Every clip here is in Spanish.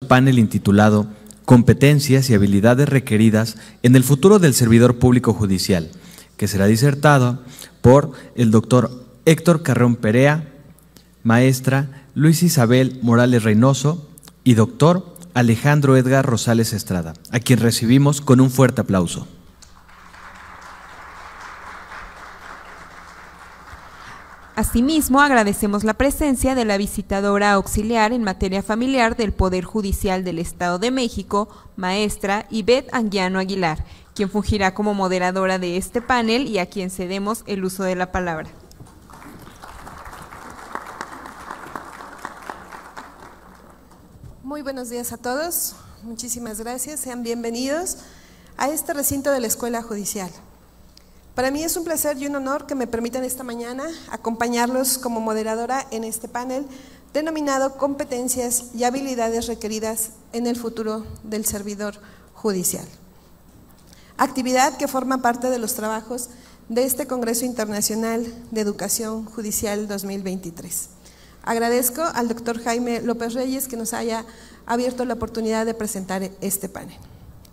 panel intitulado Competencias y habilidades requeridas en el futuro del servidor público judicial, que será disertado por el doctor Héctor Carreón Perea, maestra Luisa Isabel Morales Reynoso y doctor Alejandro Edgar Rosales Estrada, a quien recibimos con un fuerte aplauso. Asimismo, agradecemos la presencia de la visitadora auxiliar en materia familiar del Poder Judicial del Estado de México, maestra Ivette Anguiano Aguilar, quien fungirá como moderadora de este panel y a quien cedemos el uso de la palabra. Muy buenos días a todos, muchísimas gracias, sean bienvenidos a este recinto de la Escuela Judicial. Para mí es un placer y un honor que me permitan esta mañana acompañarlos como moderadora en este panel denominado Competencias y habilidades requeridas en el futuro del servidor judicial. Actividad que forma parte de los trabajos de este Congreso Internacional de Educación Judicial 2023. Agradezco al doctor Jaime López Reyes que nos haya abierto la oportunidad de presentar este panel.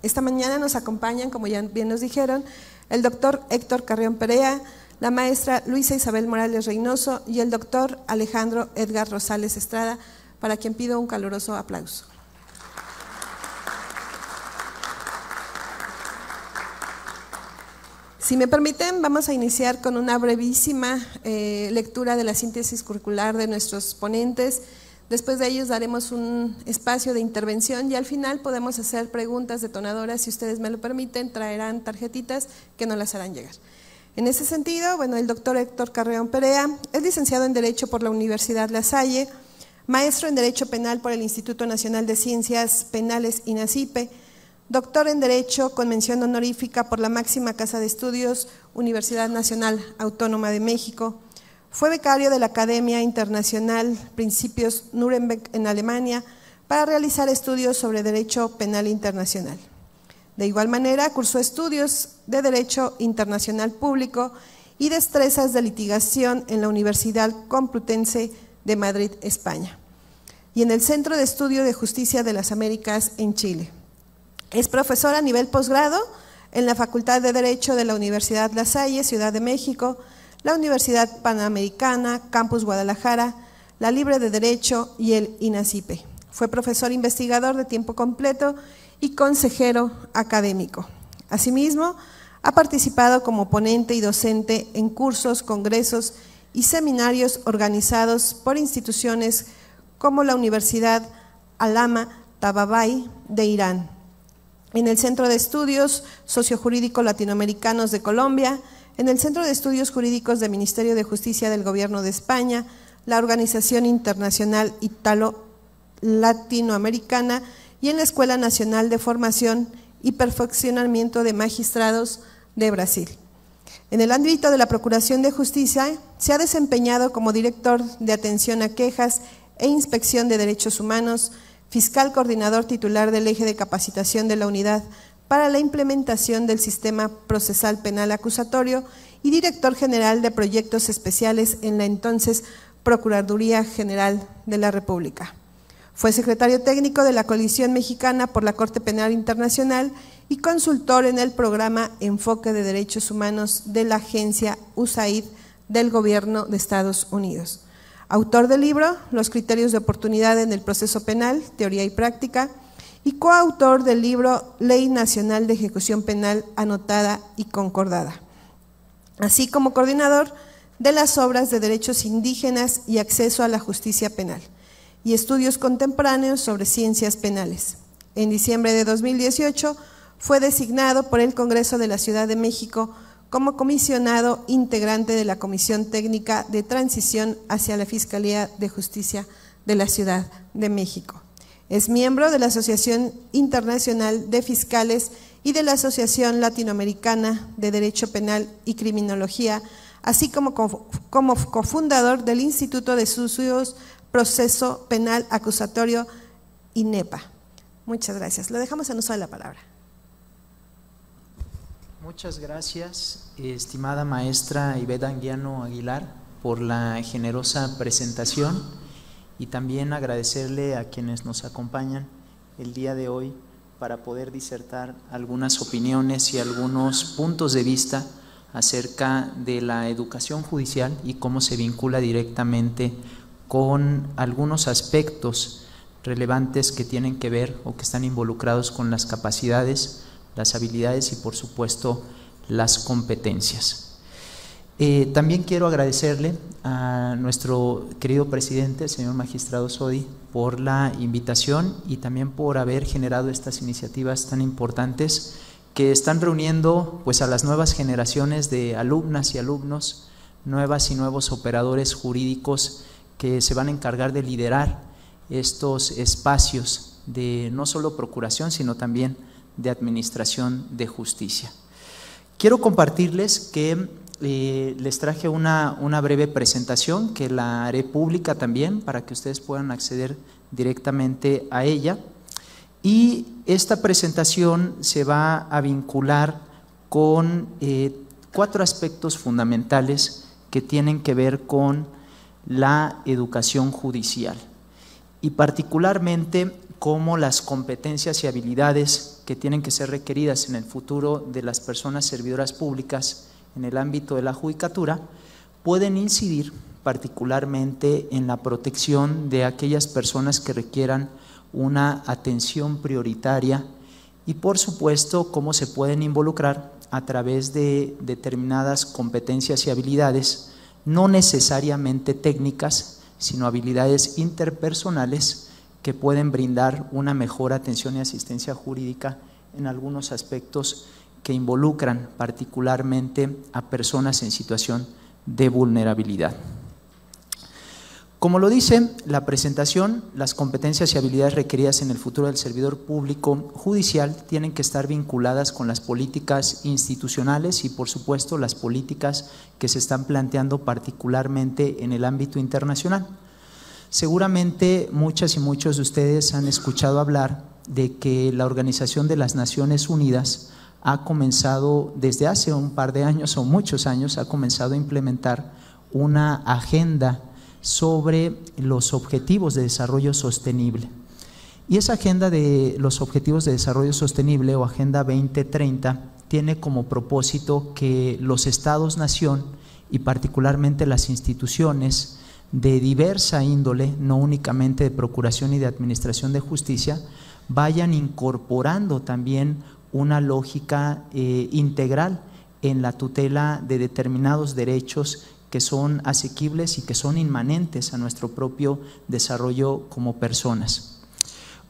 Esta mañana nos acompañan, como ya bien nos dijeron, el doctor Héctor Carreón Perea, la maestra Luisa Isabel Morales Reynoso y el doctor Alejandro Edgar Rosales Estrada, para quien pido un caluroso aplauso. Si me permiten, vamos a iniciar con una brevísima lectura de la síntesis curricular de nuestros ponentes. Después de ellos daremos un espacio de intervención y al final podemos hacer preguntas detonadoras. Si ustedes me lo permiten, traerán tarjetitas que nos las harán llegar. En ese sentido, bueno, el doctor Héctor Carreón Perea es licenciado en Derecho por la Universidad La Salle, maestro en Derecho Penal por el Instituto Nacional de Ciencias Penales INACIPE, doctor en Derecho con mención honorífica por la máxima casa de estudios Universidad Nacional Autónoma de México. Fue becario de la Academia Internacional Principios Nuremberg en Alemania para realizar estudios sobre Derecho Penal Internacional. De igual manera, cursó estudios de Derecho Internacional Público y Destrezas de Litigación en la Universidad Complutense de Madrid, España, y en el Centro de Estudio de Justicia de las Américas en Chile. Es profesor a nivel posgrado en la Facultad de Derecho de la Universidad La Salle, Ciudad de México, la Universidad Panamericana, Campus Guadalajara, la Libre de Derecho y el INACIPE. Fue profesor investigador de tiempo completo y consejero académico. Asimismo, ha participado como ponente y docente en cursos, congresos y seminarios organizados por instituciones como la Universidad Alama Tababay de Irán, en el Centro de Estudios Sociojurídico Latinoamericanos de Colombia, en el Centro de Estudios Jurídicos del Ministerio de Justicia del Gobierno de España, la Organización Internacional Latinoamericana y en la Escuela Nacional de Formación y Perfeccionamiento de Magistrados de Brasil. En el ámbito de la Procuración de Justicia, se ha desempeñado como director de atención a quejas e inspección de derechos humanos, fiscal coordinador titular del eje de capacitación de la Unidad para la implementación del Sistema Procesal Penal Acusatorio y director general de proyectos especiales en la entonces Procuraduría General de la República. Fue secretario técnico de la Coalición Mexicana por la Corte Penal Internacional y consultor en el programa Enfoque de Derechos Humanos de la agencia USAID del Gobierno de Estados Unidos. Autor del libro Los criterios de oportunidad en el proceso penal, teoría y práctica, y coautor del libro Ley Nacional de Ejecución Penal anotada y concordada, así como coordinador de las obras de derechos indígenas y acceso a la justicia penal y estudios contemporáneos sobre ciencias penales. En diciembre de 2018 fue designado por el Congreso de la Ciudad de México como comisionado integrante de la Comisión Técnica de Transición hacia la Fiscalía de Justicia de la Ciudad de México. Es miembro de la Asociación Internacional de Fiscales y de la Asociación Latinoamericana de Derecho Penal y Criminología, así como cofundador del Instituto de Estudios Proceso Penal Acusatorio, INEPA. Muchas gracias. Lo dejamos en uso de la palabra. Muchas gracias, estimada maestra Ivette Anguiano Aguilar, por la generosa presentación, y también agradecerle a quienes nos acompañan el día de hoy para poder disertar algunas opiniones y algunos puntos de vista acerca de la educación judicial y cómo se vincula directamente con algunos aspectos relevantes que tienen que ver o que están involucrados con las capacidades, las habilidades y por supuesto las competencias. También quiero agradecerle a nuestro querido presidente, el señor magistrado Sodi, por la invitación y también por haber generado estas iniciativas tan importantes que están reuniendo pues a las nuevas generaciones de alumnas y alumnos, nuevas y nuevos operadores jurídicos que se van a encargar de liderar estos espacios de no solo procuración, sino también de administración de justicia. Quiero compartirles que les traje una breve presentación que la haré pública también para que ustedes puedan acceder directamente a ella. Y esta presentación se va a vincular con 4 aspectos fundamentales que tienen que ver con la educación judicial y particularmente cómo las competencias y habilidades que tienen que ser requeridas en el futuro de las personas servidoras públicas en el ámbito de la judicatura pueden incidir particularmente en la protección de aquellas personas que requieran una atención prioritaria y por supuesto cómo se pueden involucrar a través de determinadas competencias y habilidades, no necesariamente técnicas, sino habilidades interpersonales que pueden brindar una mejor atención y asistencia jurídica en algunos aspectos que involucran particularmente a personas en situación de vulnerabilidad. Como lo dice la presentación, las competencias y habilidades requeridas en el futuro del servidor público judicial tienen que estar vinculadas con las políticas institucionales y por supuesto las políticas que se están planteando particularmente en el ámbito internacional. Seguramente muchas y muchos de ustedes han escuchado hablar de que la Organización de las Naciones Unidas ha comenzado desde hace un par de años o muchos años, ha comenzado a implementar una agenda sobre los objetivos de desarrollo sostenible. Y esa agenda de los objetivos de desarrollo sostenible o Agenda 2030 tiene como propósito que los estados-nación y particularmente las instituciones de diversa índole, no únicamente de procuración y de administración de justicia, vayan incorporando también una lógica integral en la tutela de determinados derechos que son asequibles y que son inmanentes a nuestro propio desarrollo como personas.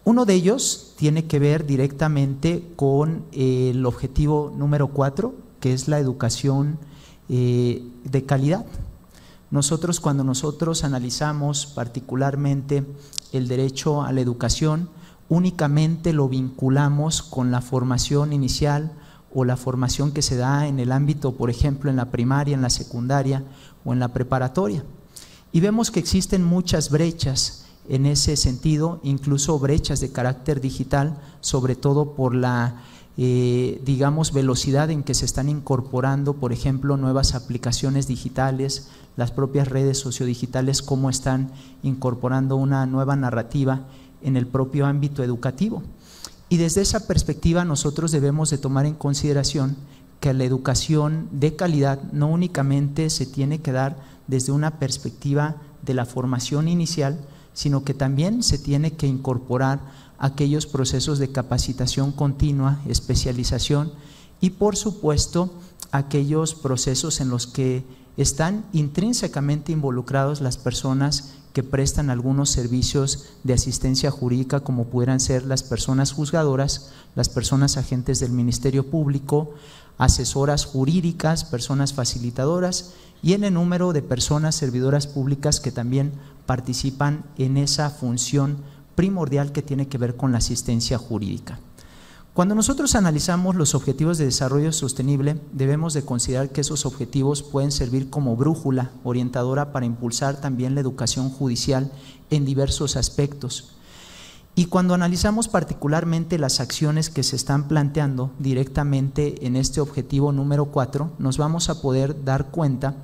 Uno de ellos tiene que ver directamente con el objetivo número 4, que es la educación de calidad. Cuando nosotros analizamos particularmente el derecho a la educación, únicamente lo vinculamos con la formación inicial o la formación que se da en el ámbito, por ejemplo, en la primaria, en la secundaria o en la preparatoria. Y vemos que existen muchas brechas en ese sentido, incluso brechas de carácter digital, sobre todo por la, digamos, velocidad en que se están incorporando, por ejemplo, nuevas aplicaciones digitales, las propias redes sociodigitales, cómo están incorporando una nueva narrativa en el propio ámbito educativo. Y desde esa perspectiva nosotros debemos de tomar en consideración que la educación de calidad no únicamente se tiene que dar desde una perspectiva de la formación inicial, sino que también se tiene que incorporar aquellos procesos de capacitación continua, especialización y por supuesto aquellos procesos en los que están intrínsecamente involucrados las personas que prestan algunos servicios de asistencia jurídica, como pudieran ser las personas juzgadoras, las personas agentes del Ministerio Público, asesoras jurídicas, personas facilitadoras y en el número de personas servidoras públicas que también participan en esa función primordial que tiene que ver con la asistencia jurídica. Cuando nosotros analizamos los objetivos de desarrollo sostenible, debemos de considerar que esos objetivos pueden servir como brújula orientadora para impulsar también la educación judicial en diversos aspectos. Y cuando analizamos particularmente las acciones que se están planteando directamente en este objetivo número 4, nos vamos a poder dar cuenta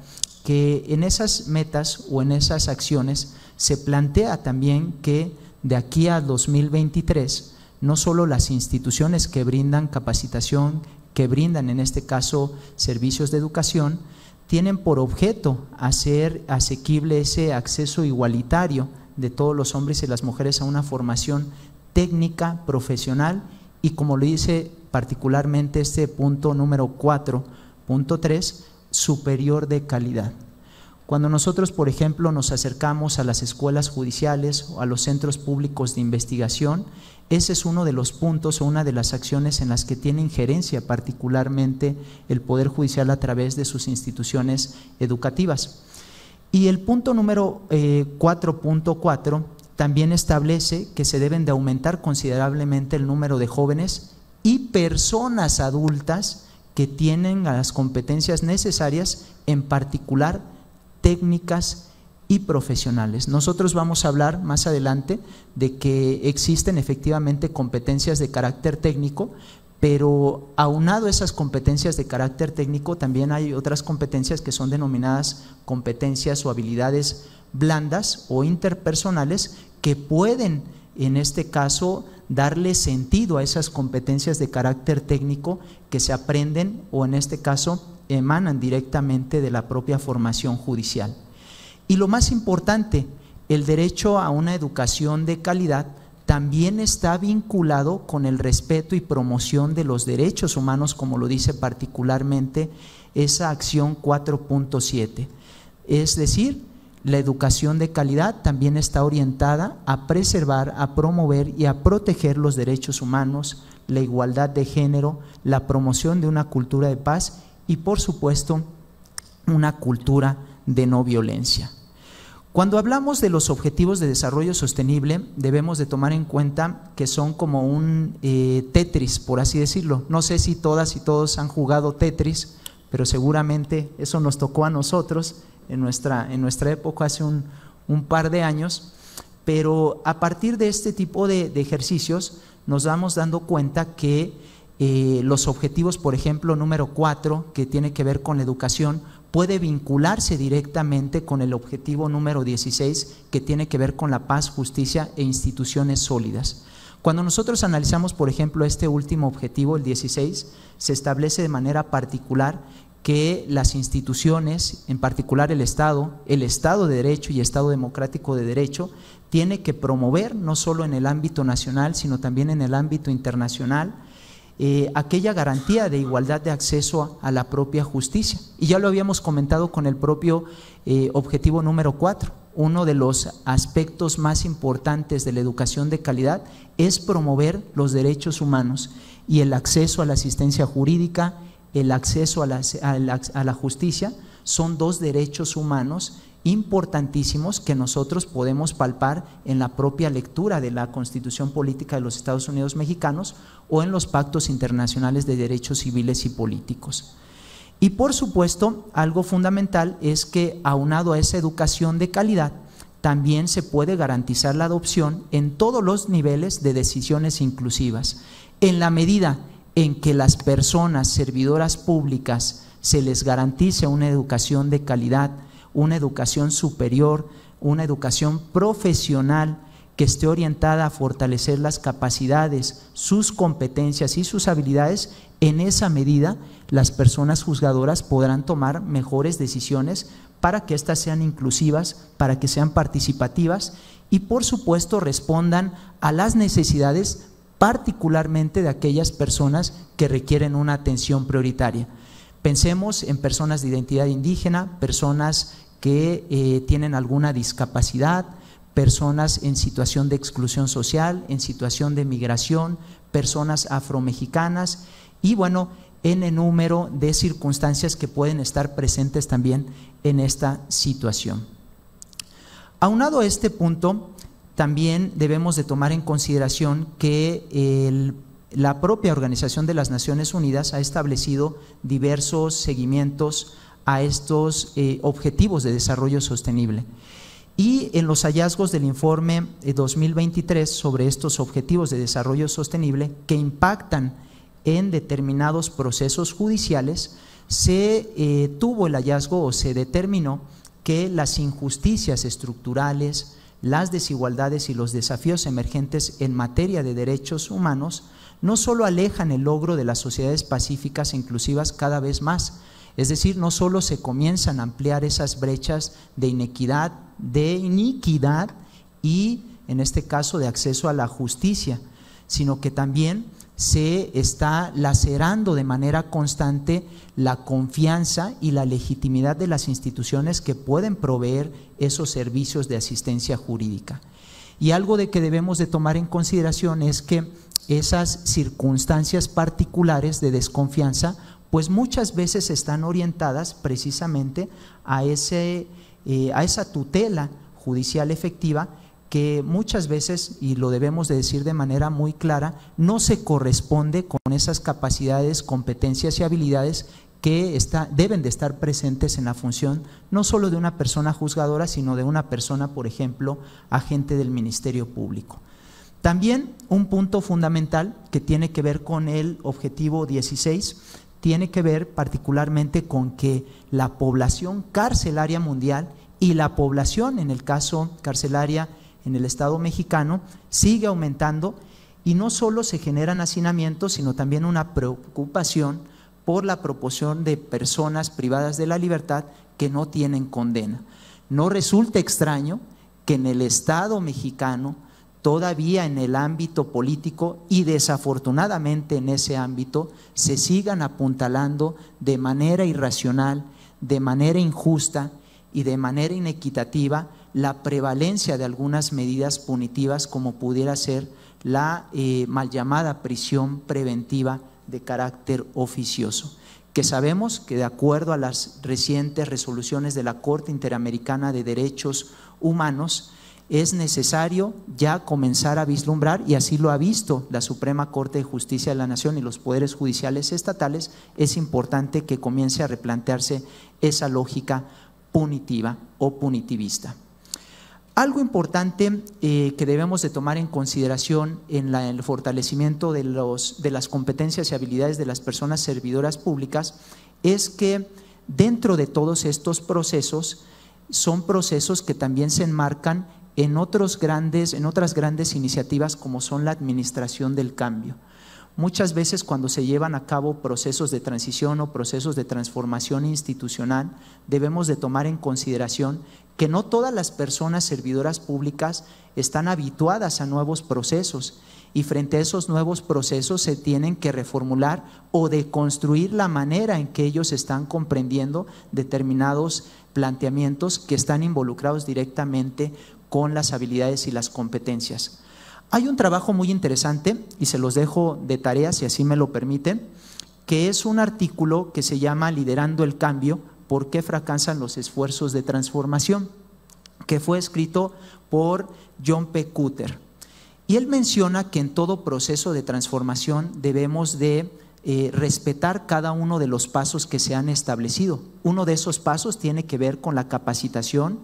que en esas metas o en esas acciones se plantea también que de aquí a 2023 no solo las instituciones que brindan capacitación, que brindan en este caso servicios de educación, tienen por objeto hacer asequible ese acceso igualitario de todos los hombres y las mujeres a una formación técnica, profesional y, como lo dice particularmente este punto número 4.3, superior de calidad. Cuando nosotros, por ejemplo, nos acercamos a las escuelas judiciales o a los centros públicos de investigación, ese es uno de los puntos o una de las acciones en las que tiene injerencia particularmente el Poder Judicial a través de sus instituciones educativas. Y el punto número 4.4 también establece que se deben de aumentar considerablemente el número de jóvenes y personas adultas que tienen las competencias necesarias, en particular técnicas y profesionales. Nosotros vamos a hablar más adelante de que existen efectivamente competencias de carácter técnico, pero aunado a esas competencias de carácter técnico también hay otras competencias que son denominadas competencias o habilidades blandas o interpersonales que pueden, en este caso, darle sentido a esas competencias de carácter técnico que se aprenden o en este caso emanan directamente de la propia formación judicial. Y lo más importante, el derecho a una educación de calidad también está vinculado con el respeto y promoción de los derechos humanos, como lo dice particularmente esa acción 4.7. Es decir, la educación de calidad también está orientada a preservar, a promover y a proteger los derechos humanos, la igualdad de género, la promoción de una cultura de paz y, por supuesto, una cultura de no violencia. Cuando hablamos de los objetivos de desarrollo sostenible, debemos de tomar en cuenta que son como un Tetris, por así decirlo. No sé si todas y todos han jugado Tetris, pero seguramente eso nos tocó a nosotros en nuestra época hace un par de años. Pero a partir de este tipo de ejercicios nos vamos dando cuenta que los objetivos, por ejemplo, número 4, que tiene que ver con la educación, puede vincularse directamente con el objetivo número 16, que tiene que ver con la paz, justicia e instituciones sólidas. Cuando nosotros analizamos, por ejemplo, este último objetivo, el 16, se establece de manera particular que las instituciones, en particular el Estado de Derecho y Estado Democrático de Derecho, tiene que promover, no solo en el ámbito nacional, sino también en el ámbito internacional, aquella garantía de igualdad de acceso a la propia justicia. Y ya lo habíamos comentado con el propio objetivo número 4. Uno de los aspectos más importantes de la educación de calidad es promover los derechos humanos y el acceso a la asistencia jurídica, el acceso a la justicia, son dos derechos humanos importantísimos que nosotros podemos palpar en la propia lectura de la Constitución Política de los Estados Unidos Mexicanos o en los pactos internacionales de derechos civiles y políticos. Y por supuesto, algo fundamental es que aunado a esa educación de calidad, también se puede garantizar la adopción en todos los niveles de decisiones inclusivas. En la medida en que las personas servidoras públicas se les garantice una educación de calidad, una educación superior, una educación profesional que esté orientada a fortalecer las capacidades, sus competencias y sus habilidades, en esa medida las personas juzgadoras podrán tomar mejores decisiones para que éstas sean inclusivas, para que sean participativas y por supuesto respondan a las necesidades particularmente de aquellas personas que requieren una atención prioritaria. Pensemos en personas de identidad indígena, personas que tienen alguna discapacidad, personas en situación de exclusión social, en situación de migración, personas afromexicanas y bueno, en el número de circunstancias que pueden estar presentes también en esta situación. Aunado a este punto, también debemos de tomar en consideración que la propia Organización de las Naciones Unidas ha establecido diversos seguimientos a estos objetivos de desarrollo sostenible. Y en los hallazgos del informe 2023 sobre estos objetivos de desarrollo sostenible que impactan en determinados procesos judiciales, se tuvo el hallazgo o se determinó que las injusticias estructurales, las desigualdades y los desafíos emergentes en materia de derechos humanos no solo alejan el logro de las sociedades pacíficas e inclusivas cada vez más, es decir, no solo se comienzan a ampliar esas brechas de inequidad, de iniquidad y, en este caso, de acceso a la justicia, sino que también se está lacerando de manera constante la confianza y la legitimidad de las instituciones que pueden proveer esos servicios de asistencia jurídica. Y algo de que debemos de tomar en consideración es que esas circunstancias particulares de desconfianza pues muchas veces están orientadas precisamente a esa tutela judicial efectiva que muchas veces, y lo debemos de decir de manera muy clara, no se corresponde con esas capacidades, competencias y habilidades que deben de estar presentes en la función no solo de una persona juzgadora, sino de una persona, por ejemplo, agente del Ministerio Público. También un punto fundamental que tiene que ver con el objetivo 16, tiene que ver particularmente con que la población carcelaria mundial y la población, en el caso carcelaria en el Estado mexicano, sigue aumentando y no solo se generan hacinamientos, sino también una preocupación por la proporción de personas privadas de la libertad que no tienen condena. No resulta extraño que en el Estado mexicano, todavía en el ámbito político y desafortunadamente en ese ámbito, se sigan apuntalando de manera irracional, de manera injusta y de manera inequitativa la prevalencia de algunas medidas punitivas como pudiera ser la mal llamada prisión preventiva de carácter oficioso, que sabemos que de acuerdo a las recientes resoluciones de la Corte Interamericana de Derechos Humanos es necesario ya comenzar a vislumbrar, y así lo ha visto la Suprema Corte de Justicia de la Nación y los poderes judiciales estatales, es importante que comience a replantearse esa lógica punitiva o punitivista. Algo importante que debemos de tomar en consideración en el fortalecimiento de las competencias y habilidades de las personas servidoras públicas es que dentro de todos estos procesos son procesos que también se enmarcan en otras grandes iniciativas como son la administración del cambio. Muchas veces cuando se llevan a cabo procesos de transición o procesos de transformación institucional, debemos de tomar en consideración que no todas las personas servidoras públicas están habituadas a nuevos procesos y frente a esos nuevos procesos se tienen que reformular o deconstruir la manera en que ellos están comprendiendo determinados planteamientos que están involucrados directamente con las habilidades y las competencias. Hay un trabajo muy interesante y se los dejo de tarea si así me lo permiten, que es un artículo que se llama Liderando el Cambio, ¿por qué fracasan los esfuerzos de transformación?, que fue escrito por John P. Kutter. Y él menciona que en todo proceso de transformación debemos de respetar cada uno de los pasos que se han establecido. Uno de esos pasos tiene que ver con la capacitación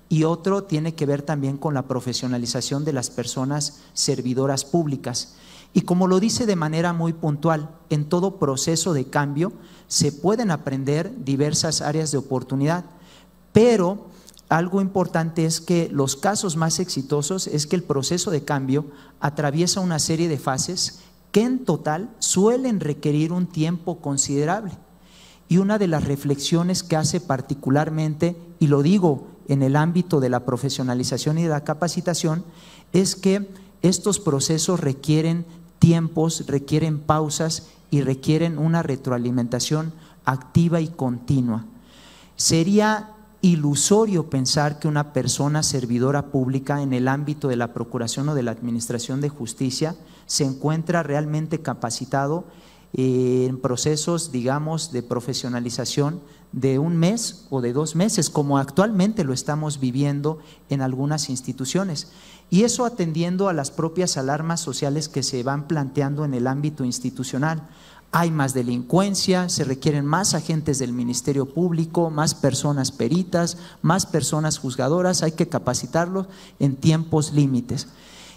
y otro tiene que ver también con la profesionalización de las personas servidoras públicas. Y como lo dice de manera muy puntual, en todo proceso de cambio se pueden aprender diversas áreas de oportunidad, pero algo importante es que los casos más exitosos es que el proceso de cambio atraviesa una serie de fases que en total suelen requerir un tiempo considerable. Y una de las reflexiones que hace particularmente, y lo digo en el ámbito de la profesionalización y de la capacitación, es que estos procesos requieren tiempos, requieren pausas y requieren una retroalimentación activa y continua. Sería ilusorio pensar que una persona servidora pública en el ámbito de la procuración o de la administración de justicia se encuentra realmente capacitado en procesos, digamos, de profesionalización de un mes o de 2 meses, como actualmente lo estamos viviendo en algunas instituciones. Y eso atendiendo a las propias alarmas sociales que se van planteando en el ámbito institucional. Hay más delincuencia, se requieren más agentes del Ministerio Público, más personas peritas, más personas juzgadoras, hay que capacitarlos en tiempos límites.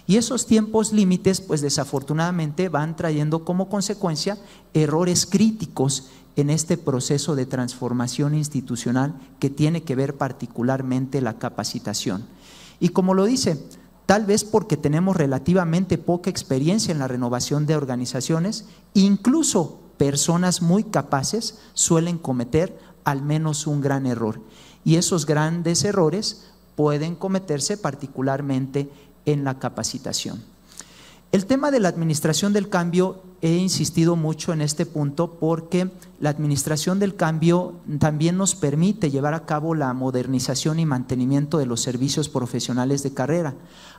Y esos tiempos límites, pues desafortunadamente van trayendo como consecuencia errores críticos en este proceso de transformación institucional que tiene que ver particularmente la capacitación. Y como lo dice, tal vez porque tenemos relativamente poca experiencia en la renovación de organizaciones, incluso personas muy capaces suelen cometer al menos un gran error. Y esos grandes errores pueden cometerse particularmente en la capacitación. El tema de la administración del cambio, he insistido mucho en este punto porque la administración del cambio también nos permite llevar a cabo la modernización y mantenimiento de los servicios profesionales de carrera.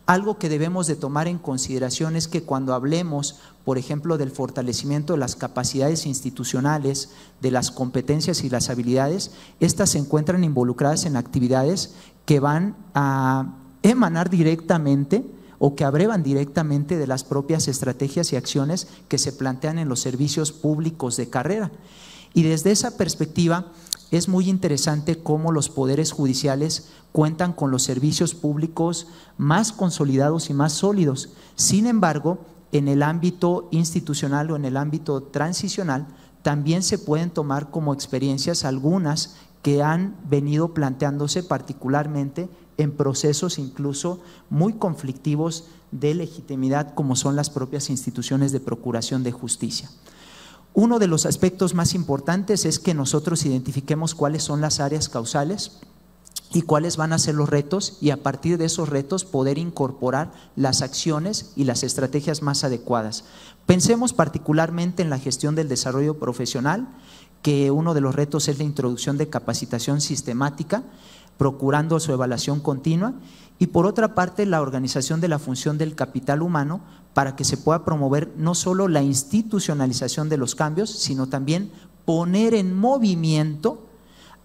Algo que debemos de tomar en consideración es que cuando hablemos, por ejemplo, del fortalecimiento de las capacidades institucionales, de las competencias y las habilidades, estas se encuentran involucradas en actividades que van a emanar directamente o que abrevan directamente de las propias estrategias y acciones que se plantean en los servicios públicos de carrera. Y desde esa perspectiva es muy interesante cómo los poderes judiciales cuentan con los servicios públicos más consolidados y más sólidos. Sin embargo, en el ámbito institucional o en el ámbito transicional también se pueden tomar como experiencias algunas que han venido planteándose particularmente en procesos incluso muy conflictivos de legitimidad como son las propias instituciones de procuración de justicia. Uno de los aspectos más importantes es que nosotros identifiquemos cuáles son las áreas causales y cuáles van a ser los retos, y a partir de esos retos poder incorporar las acciones y las estrategias más adecuadas. Pensemos particularmente en la gestión del desarrollo profesional, que uno de los retos es la introducción de capacitación sistemática, procurando su evaluación continua, y por otra parte la organización de la función del capital humano para que se pueda promover no solo la institucionalización de los cambios, sino también poner en movimiento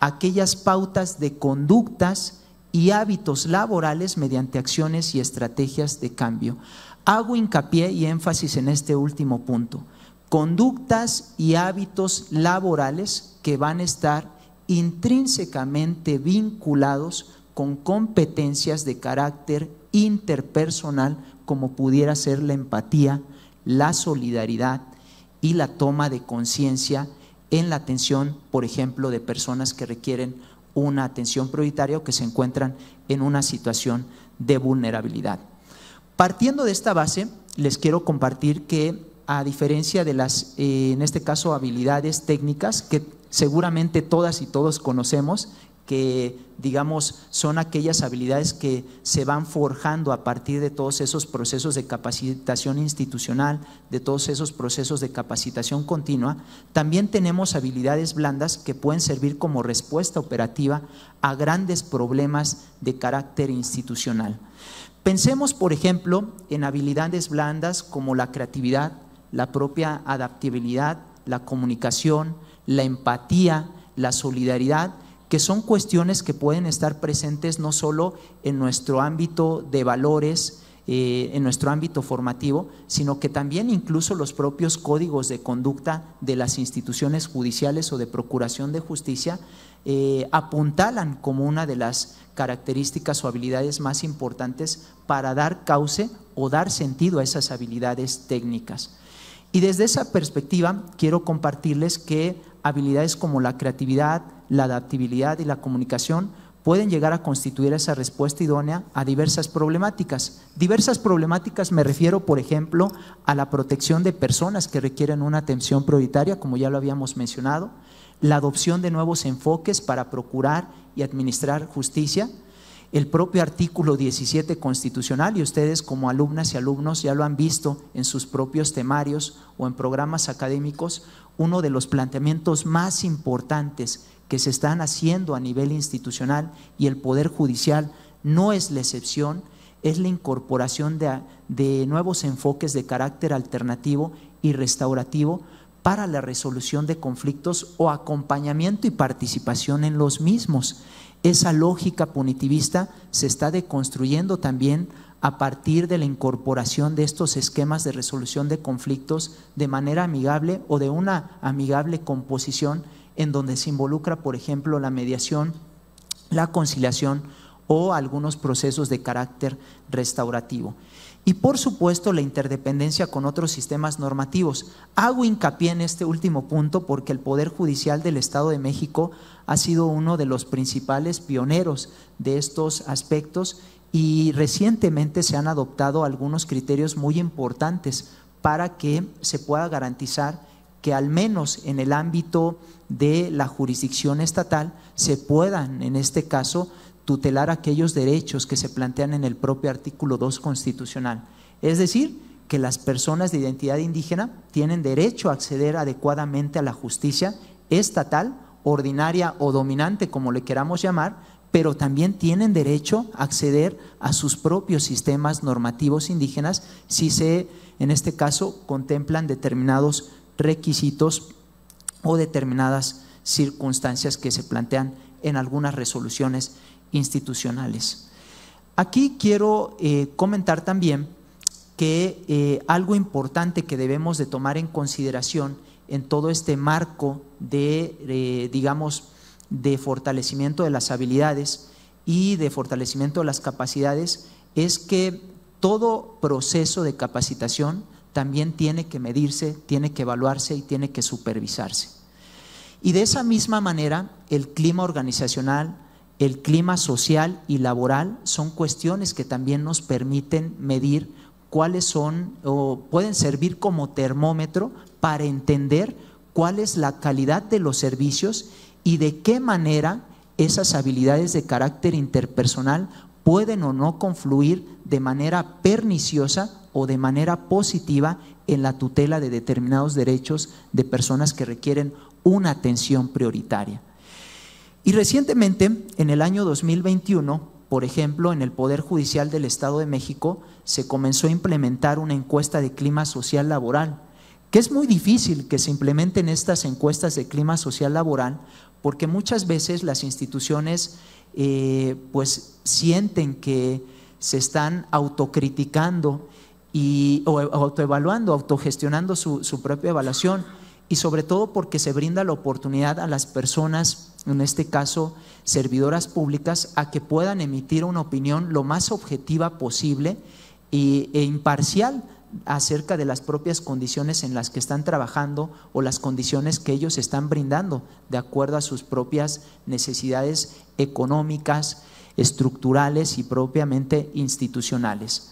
aquellas pautas de conductas y hábitos laborales mediante acciones y estrategias de cambio. Hago hincapié y énfasis en este último punto: conductas y hábitos laborales que van a estar intrínsecamente vinculados con competencias de carácter interpersonal, como pudiera ser la empatía, la solidaridad y la toma de conciencia en la atención, por ejemplo, de personas que requieren una atención prioritaria o que se encuentran en una situación de vulnerabilidad. Partiendo de esta base, les quiero compartir que, a diferencia de las, en este caso, habilidades técnicas que seguramente todas y todos conocemos, que digamos son aquellas habilidades que se van forjando a partir de todos esos procesos de capacitación institucional, de todos esos procesos de capacitación continua, también tenemos habilidades blandas que pueden servir como respuesta operativa a grandes problemas de carácter institucional. Pensemos, por ejemplo, en habilidades blandas como la creatividad, la propia adaptabilidad, la comunicación, la empatía, la solidaridad, que son cuestiones que pueden estar presentes no solo en nuestro ámbito de valores, en nuestro ámbito formativo, sino que también incluso los propios códigos de conducta de las instituciones judiciales o de procuración de justicia apuntalan como una de las características o habilidades más importantes para dar cauce o dar sentido a esas habilidades técnicas. Y desde esa perspectiva quiero compartirles que habilidades como la creatividad, la adaptabilidad y la comunicación pueden llegar a constituir esa respuesta idónea a diversas problemáticas. Diversas problemáticas me refiero, por ejemplo, a la protección de personas que requieren una atención prioritaria, como ya lo habíamos mencionado, la adopción de nuevos enfoques para procurar y administrar justicia, el propio artículo 17 constitucional, y ustedes como alumnas y alumnos ya lo han visto en sus propios temarios o en programas académicos. Uno de los planteamientos más importantes que se están haciendo a nivel institucional, y el Poder Judicial no es la excepción, es la incorporación de nuevos enfoques de carácter alternativo y restaurativo para la resolución de conflictos o acompañamiento y participación en los mismos. Esa lógica punitivista se está deconstruyendo también a partir de la incorporación de estos esquemas de resolución de conflictos de manera amigable o de una amigable composición, en donde se involucra, por ejemplo, la mediación, la conciliación o algunos procesos de carácter restaurativo. Y por supuesto la interdependencia con otros sistemas normativos. Hago hincapié en este último punto porque el Poder Judicial del Estado de México ha sido uno de los principales pioneros de estos aspectos, y recientemente se han adoptado algunos criterios muy importantes para que se pueda garantizar que al menos en el ámbito de la jurisdicción estatal se puedan, en este caso, tutelar aquellos derechos que se plantean en el propio artículo 2 constitucional. Es decir, que las personas de identidad indígena tienen derecho a acceder adecuadamente a la justicia estatal, ordinaria o dominante, como le queramos llamar, pero también tienen derecho a acceder a sus propios sistemas normativos indígenas si se, en este caso, contemplan determinados requisitos o determinadas circunstancias que se plantean en algunas resoluciones institucionales. Aquí quiero comentar también que algo importante que debemos de tomar en consideración en todo este marco de, digamos, de fortalecimiento de las habilidades y de fortalecimiento de las capacidades es que todo proceso de capacitación también tiene que medirse, tiene que evaluarse y tiene que supervisarse. Y de esa misma manera, el clima organizacional, el clima social y laboral son cuestiones que también nos permiten medir cuáles son o pueden servir como termómetro para entender cuál es la calidad de los servicios y de qué manera esas habilidades de carácter interpersonal pueden o no confluir de manera perniciosa o de manera positiva en la tutela de determinados derechos de personas que requieren una atención prioritaria. Y recientemente, en el año 2021, por ejemplo, en el Poder Judicial del Estado de México, se comenzó a implementar una encuesta de clima social laboral, que es muy difícil que se implementen estas encuestas de clima social laboral, porque muchas veces las instituciones pues sienten que se están autocriticando o autoevaluando, autogestionando su propia evaluación, y sobre todo porque se brinda la oportunidad a las personas, en este caso servidoras públicas, a que puedan emitir una opinión lo más objetiva posible e imparcial acerca de las propias condiciones en las que están trabajando o las condiciones que ellos están brindando de acuerdo a sus propias necesidades económicas, estructurales y propiamente institucionales.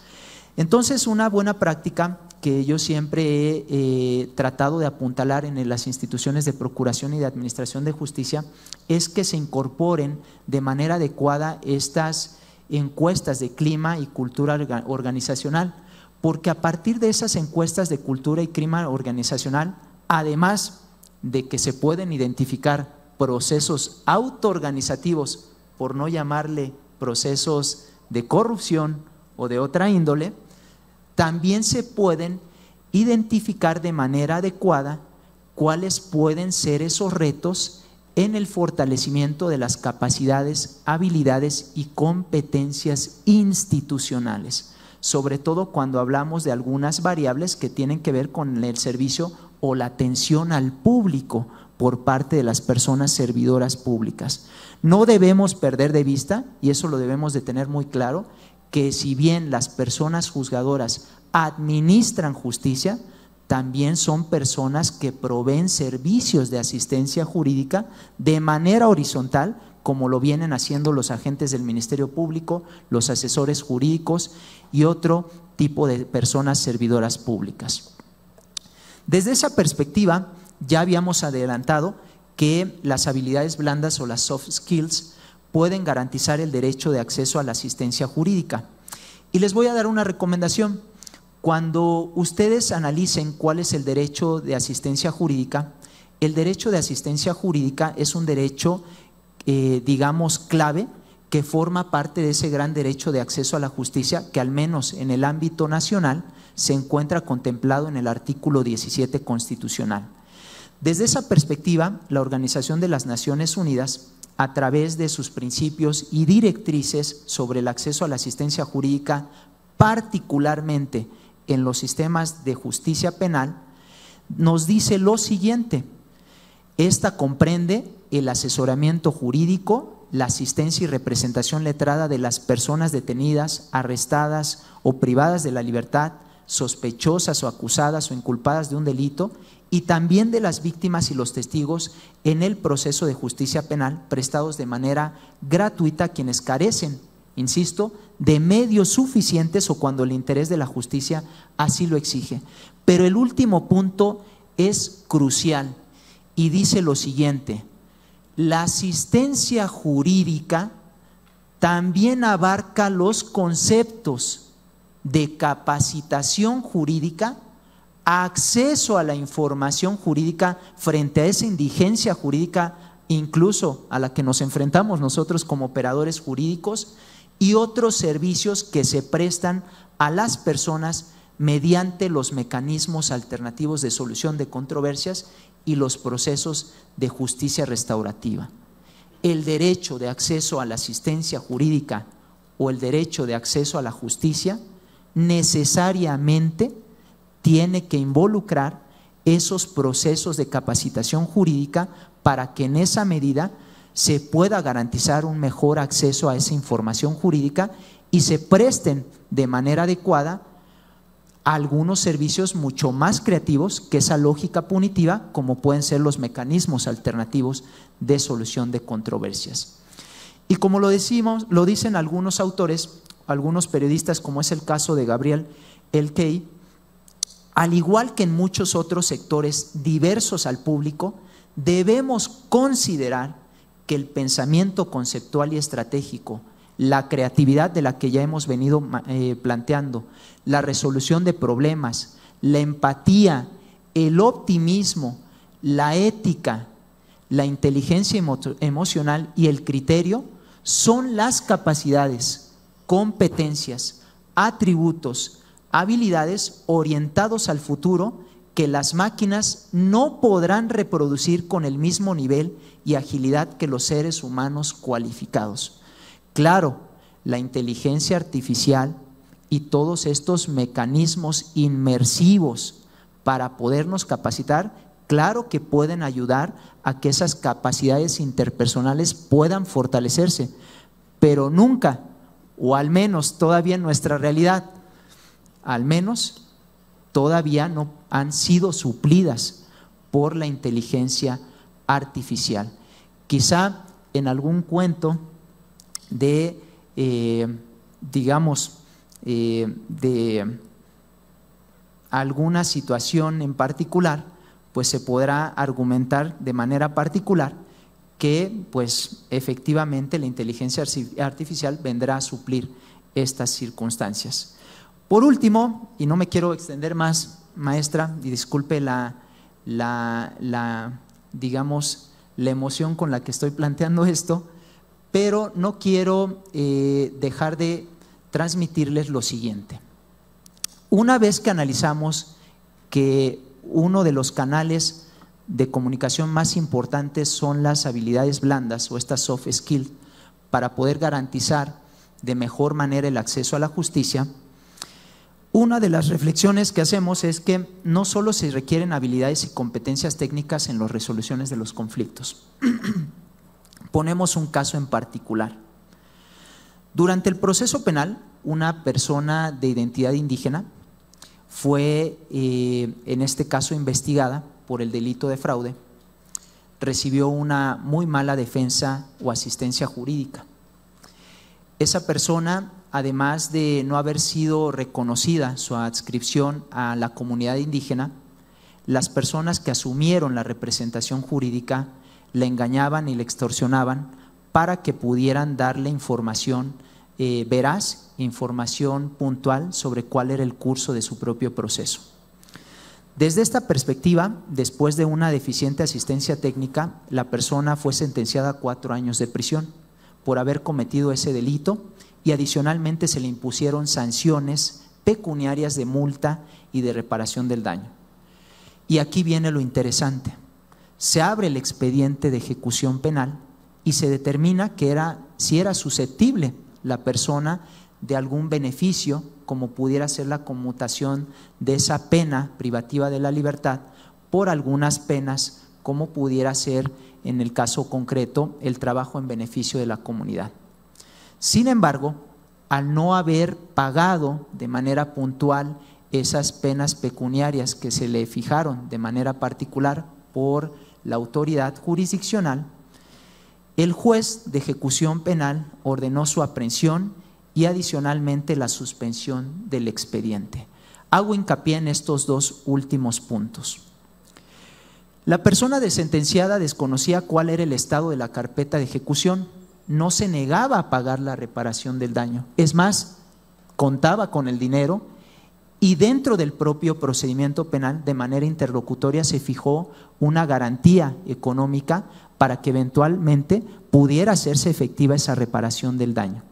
Entonces, una buena práctica que yo siempre he tratado de apuntalar en las instituciones de procuración y de administración de justicia es que se incorporen de manera adecuada estas encuestas de clima y cultura organizacional, porque a partir de esas encuestas de cultura y clima organizacional, además de que se pueden identificar procesos autoorganizativos, por no llamarle procesos de corrupción o de otra índole, también se pueden identificar de manera adecuada cuáles pueden ser esos retos en el fortalecimiento de las capacidades, habilidades y competencias institucionales, sobre todo cuando hablamos de algunas variables que tienen que ver con el servicio o la atención al público por parte de las personas servidoras públicas. No debemos perder de vista, y eso lo debemos de tener muy claro, que si bien las personas juzgadoras administran justicia, también son personas que proveen servicios de asistencia jurídica de manera horizontal, como lo vienen haciendo los agentes del Ministerio Público, los asesores jurídicos y otro tipo de personas servidoras públicas. Desde esa perspectiva, ya habíamos adelantado que las habilidades blandas o las soft skills pueden garantizar el derecho de acceso a la asistencia jurídica. Y les voy a dar una recomendación. Cuando ustedes analicen cuál es el derecho de asistencia jurídica, el derecho de asistencia jurídica es un derecho, digamos, clave, que forma parte de ese gran derecho de acceso a la justicia que al menos en el ámbito nacional se encuentra contemplado en el artículo 17 constitucional. Desde esa perspectiva, la Organización de las Naciones Unidas, a través de sus principios y directrices sobre el acceso a la asistencia jurídica, particularmente en los sistemas de justicia penal, nos dice lo siguiente: esta comprende el asesoramiento jurídico, la asistencia y representación letrada de las personas detenidas, arrestadas o privadas de la libertad, sospechosas o acusadas o inculpadas de un delito, y también de las víctimas y los testigos en el proceso de justicia penal prestados de manera gratuita a quienes carecen insisto, de medios suficientes o cuando el interés de la justicia así lo exige. Pero el último punto es crucial y dice lo siguiente: la asistencia jurídica también abarca los conceptos de capacitación jurídica, acceso a la información jurídica frente a esa indigencia jurídica, incluso a la que nos enfrentamos nosotros como operadores jurídicos, y otros servicios que se prestan a las personas mediante los mecanismos alternativos de solución de controversias y los procesos de justicia restaurativa. El derecho de acceso a la asistencia jurídica o el derecho de acceso a la justicia necesariamente tiene que involucrar esos procesos de capacitación jurídica para que en esa medida se pueda garantizar un mejor acceso a esa información jurídica y se presten de manera adecuada algunos servicios mucho más creativos que esa lógica punitiva, como pueden ser los mecanismos alternativos de solución de controversias. Y como lo dicen algunos autores, algunos periodistas, como es el caso de Gabriel Elkey, al igual que en muchos otros sectores diversos al público, debemos considerar que el pensamiento conceptual y estratégico, la creatividad de la que ya hemos venido planteando, la resolución de problemas, la empatía, el optimismo, la ética, la inteligencia emocional y el criterio son las capacidades, competencias, atributos, habilidades orientados al futuro que las máquinas no podrán reproducir con el mismo nivel y agilidad que los seres humanos cualificados. Claro, la inteligencia artificial y todos estos mecanismos inmersivos para podernos capacitar, claro que pueden ayudar a que esas capacidades interpersonales puedan fortalecerse, pero nunca, o al menos todavía en nuestra realidad, al menos todavía no han sido suplidas por la inteligencia artificial. Quizá en algún cuento de, de alguna situación en particular, pues se podrá argumentar de manera particular que pues efectivamente la inteligencia artificial vendrá a suplir estas circunstancias. Por último, y no me quiero extender más, maestra, y disculpe la emoción con la que estoy planteando esto, pero no quiero dejar de transmitirles lo siguiente. Una vez que analizamos que uno de los canales de comunicación más importantes son las habilidades blandas o estas soft skills para poder garantizar de mejor manera el acceso a la justicia, una de las reflexiones que hacemos es que no solo se requieren habilidades y competencias técnicas en las resoluciones de los conflictos. Ponemos un caso en particular. Durante el proceso penal, una persona de identidad indígena fue, en este caso, investigada por el delito de fraude, recibió una muy mala defensa o asistencia jurídica. Esa persona, además de no haber sido reconocida su adscripción a la comunidad indígena, las personas que asumieron la representación jurídica le engañaban y le extorsionaban para que pudieran darle información veraz, información puntual sobre cuál era el curso de su propio proceso. Desde esta perspectiva, después de una deficiente asistencia técnica, la persona fue sentenciada a 4 años de prisión por haber cometido ese delito y adicionalmente se le impusieron sanciones pecuniarias de multa y de reparación del daño. Y aquí viene lo interesante. Se abre el expediente de ejecución penal y se determina que si era susceptible la persona de algún beneficio, como pudiera ser la conmutación de esa pena privativa de la libertad por algunas penas, como pudiera ser en el caso concreto el trabajo en beneficio de la comunidad. Sin embargo, al no haber pagado de manera puntual esas penas pecuniarias que se le fijaron de manera particular por la autoridad jurisdiccional, el juez de ejecución penal ordenó su aprehensión y adicionalmente la suspensión del expediente. Hago hincapié en estos dos últimos puntos. La persona sentenciada desconocía cuál era el estado de la carpeta de ejecución, no se negaba a pagar la reparación del daño, es más, contaba con el dinero, y dentro del propio procedimiento penal, de manera interlocutoria, se fijó una garantía económica para que eventualmente pudiera hacerse efectiva esa reparación del daño.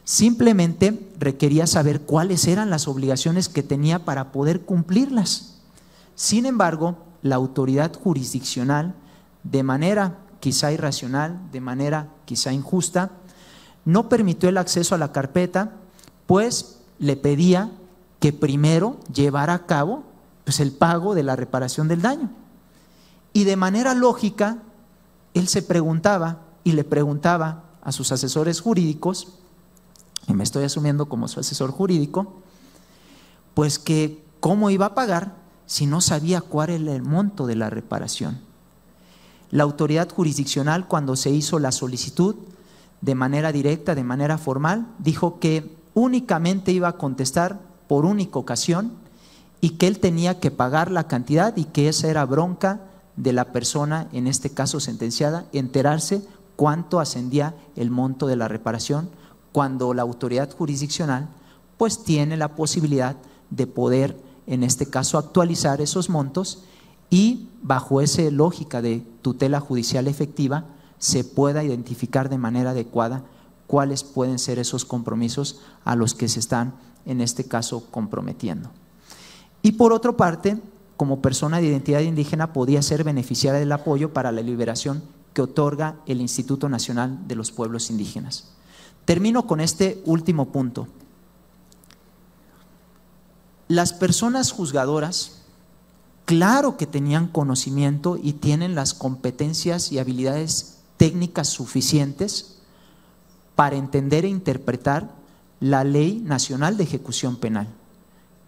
Simplemente requería saber cuáles eran las obligaciones que tenía para poder cumplirlas. Sin embargo, la autoridad jurisdiccional, de manera quizá irracional, de manera quizá injusta, no permitió el acceso a la carpeta, pues le pedía que primero llevara a cabo el pago de la reparación del daño. Y de manera lógica, él se preguntaba y le preguntaba a sus asesores jurídicos, y me estoy asumiendo como su asesor jurídico, pues que cómo iba a pagar si no sabía cuál era el monto de la reparación. La autoridad jurisdiccional, cuando se hizo la solicitud de manera directa, de manera formal, dijo que únicamente iba a contestar por única ocasión y que él tenía que pagar la cantidad y que esa era bronca de la persona, en este caso sentenciada, enterarse cuánto ascendía el monto de la reparación, cuando la autoridad jurisdiccional pues tiene la posibilidad de poder, en este caso, actualizar esos montos y bajo esa lógica de tutela judicial efectiva se pueda identificar de manera adecuada cuáles pueden ser esos compromisos a los que se están, en este caso, comprometiendo. Y por otra parte, como persona de identidad indígena podía ser beneficiaria del apoyo para la liberación que otorga el Instituto Nacional de los Pueblos Indígenas. Termino con este último punto. Las personas juzgadoras, claro que tenían conocimiento y tienen las competencias y habilidades técnicas suficientes para entender e interpretar la Ley Nacional de Ejecución Penal.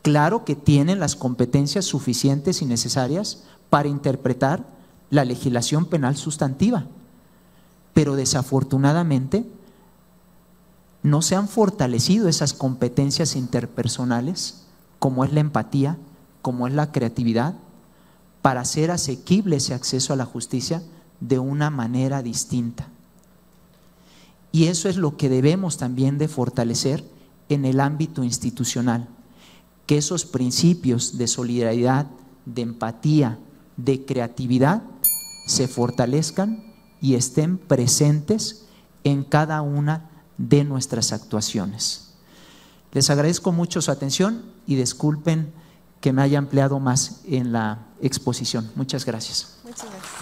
Claro que tienen las competencias suficientes y necesarias para interpretar la legislación penal sustantiva, pero desafortunadamente no se han fortalecido esas competencias interpersonales, como es la empatía, como es la creatividad, para hacer asequible ese acceso a la justicia de una manera distinta. Y eso es lo que debemos también de fortalecer en el ámbito institucional, que esos principios de solidaridad, de empatía, de creatividad se fortalezcan y estén presentes en cada una de nuestras actuaciones. Les agradezco mucho su atención y disculpen que me haya empleado más en la exposición. Muchas gracias. Muchas gracias.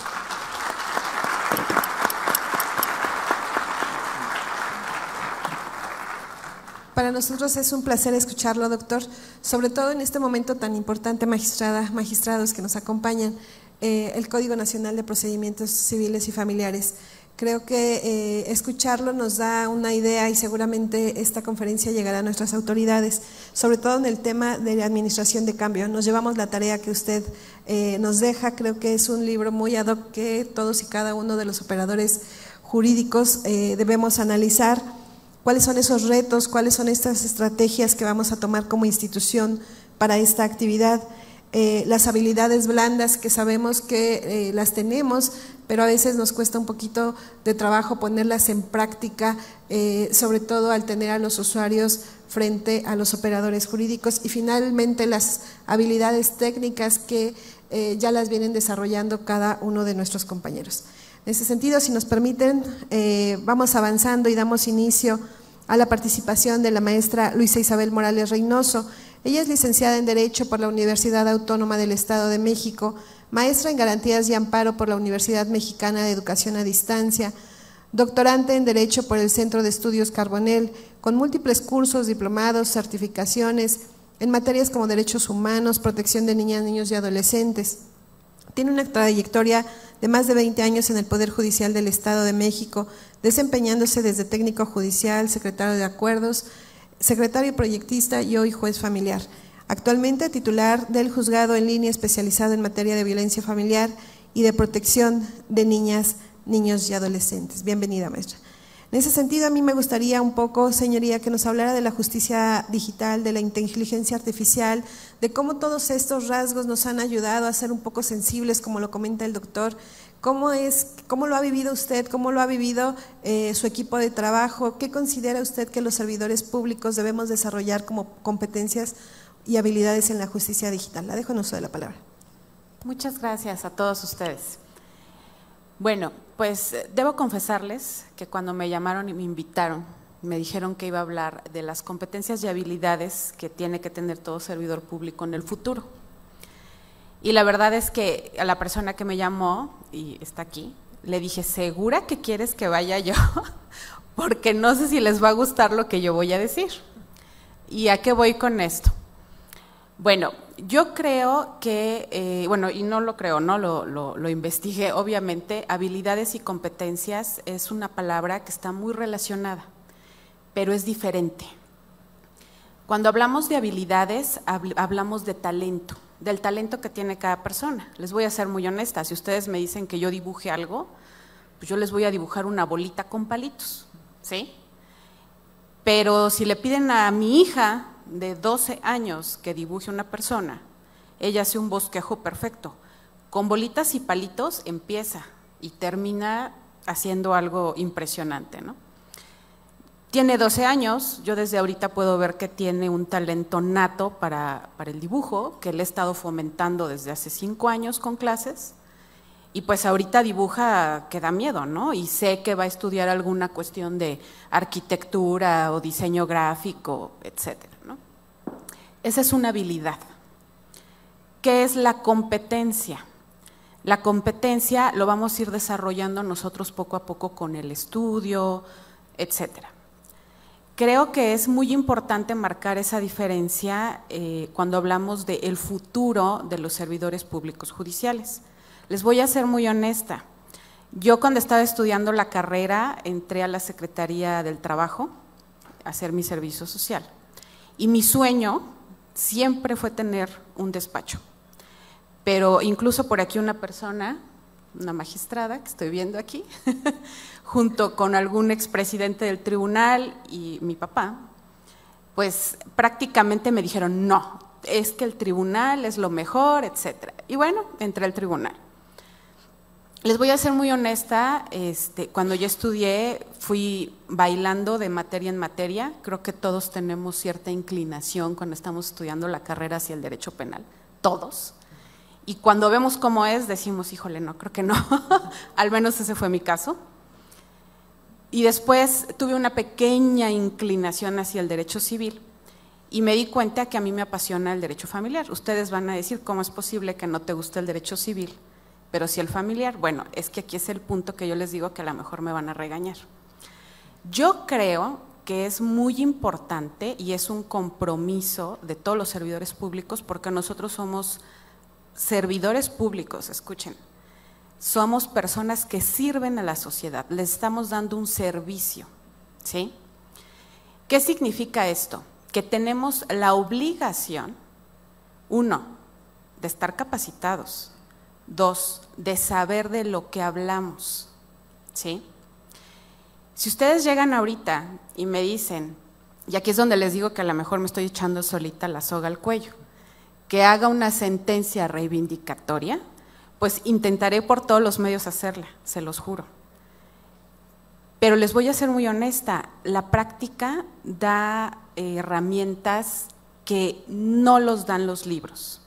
Para nosotros es un placer escucharlo, doctor, sobre todo en este momento tan importante, magistrados que nos acompañan, el Código Nacional de Procedimientos Civiles y Familiares. Creo que escucharlo nos da una idea y seguramente esta conferencia llegará a nuestras autoridades, sobre todo en el tema de la administración de cambio. Nos llevamos la tarea que usted nos deja, creo que es un libro muy ad hoc que todos y cada uno de los operadores jurídicos debemos analizar. ¿Cuáles son esos retos? ¿Cuáles son estas estrategias que vamos a tomar como institución para esta actividad? Las habilidades blandas que sabemos que las tenemos, pero a veces nos cuesta un poquito de trabajo ponerlas en práctica, sobre todo al tener a los usuarios frente a los operadores jurídicos, y finalmente las habilidades técnicas que ya las vienen desarrollando cada uno de nuestros compañeros. En ese sentido, si nos permiten, vamos avanzando y damos inicio a la participación de la maestra Luisa Isabel Morales Reynoso. Ella es licenciada en Derecho por la Universidad Autónoma del Estado de México, maestra en Garantías y Amparo por la Universidad Mexicana de Educación a Distancia, doctorante en Derecho por el Centro de Estudios Carbonell, con múltiples cursos, diplomados, certificaciones en materias como Derechos Humanos, Protección de Niñas, Niños y Adolescentes. Tiene una trayectoria de más de 20 años en el Poder Judicial del Estado de México, desempeñándose desde técnico judicial, secretario de acuerdos, secretario proyectista y hoy juez familiar. Actualmente titular del juzgado en línea especializado en materia de violencia familiar y de protección de niñas, niños y adolescentes. Bienvenida, maestra. En ese sentido, a mí me gustaría un poco, señoría, que nos hablara de la justicia digital, de la inteligencia artificial, de cómo todos estos rasgos nos han ayudado a ser un poco sensibles, como lo comenta el doctor. ¿Cómo lo ha vivido usted? ¿Cómo lo ha vivido su equipo de trabajo? ¿Qué considera usted que los servidores públicos debemos desarrollar como competencias y habilidades en la justicia digital? La dejo en uso de la palabra. Muchas gracias a todos ustedes. Bueno, pues debo confesarles que cuando me llamaron y me invitaron, me dijeron que iba a hablar de las competencias y habilidades que tiene que tener todo servidor público en el futuro. Y la verdad es que a la persona que me llamó, y está aquí, le dije, ¿segura que quieres que vaya yo? Porque no sé si les va a gustar lo que yo voy a decir. ¿Y a qué voy con esto? Bueno, yo creo que, bueno, y no lo creo, no lo investigué, obviamente, habilidades y competencias es una palabra que está muy relacionada, pero es diferente. Cuando hablamos de habilidades, hablamos de talento, del talento que tiene cada persona. Les voy a ser muy honesta, si ustedes me dicen que yo dibuje algo, pues yo les voy a dibujar una bolita con palitos, ¿sí? Pero si le piden a mi hija de 12 años que dibuje una persona, ella hace un bosquejo perfecto. Con bolitas y palitos empieza y termina haciendo algo impresionante, ¿no? Tiene 12 años, yo desde ahorita puedo ver que tiene un talento nato para el dibujo, que le he estado fomentando desde hace 5 años con clases, y pues ahorita dibuja que da miedo, ¿no? Y sé que va a estudiar alguna cuestión de arquitectura o diseño gráfico, etcétera, ¿no? Esa es una habilidad. ¿Qué es la competencia? La competencia lo vamos a ir desarrollando nosotros poco a poco con el estudio, etcétera. Creo que es muy importante marcar esa diferencia cuando hablamos del futuro de los servidores públicos judiciales. Les voy a ser muy honesta. Yo cuando estaba estudiando la carrera entré a la Secretaría del Trabajo a hacer mi servicio social y mi sueño siempre fue tener un despacho. Pero incluso por aquí una persona, una magistrada que estoy viendo aquí, junto con algún expresidente del tribunal y mi papá, pues prácticamente me dijeron, no, es que el tribunal es lo mejor, etcétera. Y bueno, entré al tribunal. Les voy a ser muy honesta, cuando yo estudié fui bailando de materia en materia, creo que todos tenemos cierta inclinación cuando estamos estudiando la carrera hacia el derecho penal, todos. Y cuando vemos cómo es, decimos, híjole, no, creo que no, al menos ese fue mi caso. Y después tuve una pequeña inclinación hacia el derecho civil y me di cuenta que a mí me apasiona el derecho familiar. Ustedes van a decir, ¿cómo es posible que no te guste el derecho civil, pero sí el familiar? Bueno, es que aquí es el punto que yo les digo que a lo mejor me van a regañar. Yo creo que es muy importante y es un compromiso de todos los servidores públicos, porque nosotros somos servidores públicos, escuchen, somos personas que sirven a la sociedad, les estamos dando un servicio, ¿sí? ¿Qué significa esto? Que tenemos la obligación, 1, de estar capacitados, 2, de saber de lo que hablamos, ¿sí? Si ustedes llegan ahorita y me dicen, y aquí es donde les digo que a lo mejor me estoy echando solita la soga al cuello, que haga una sentencia reivindicatoria, pues intentaré por todos los medios hacerla, se los juro. Pero les voy a ser muy honesta, la práctica da herramientas que no los dan los libros.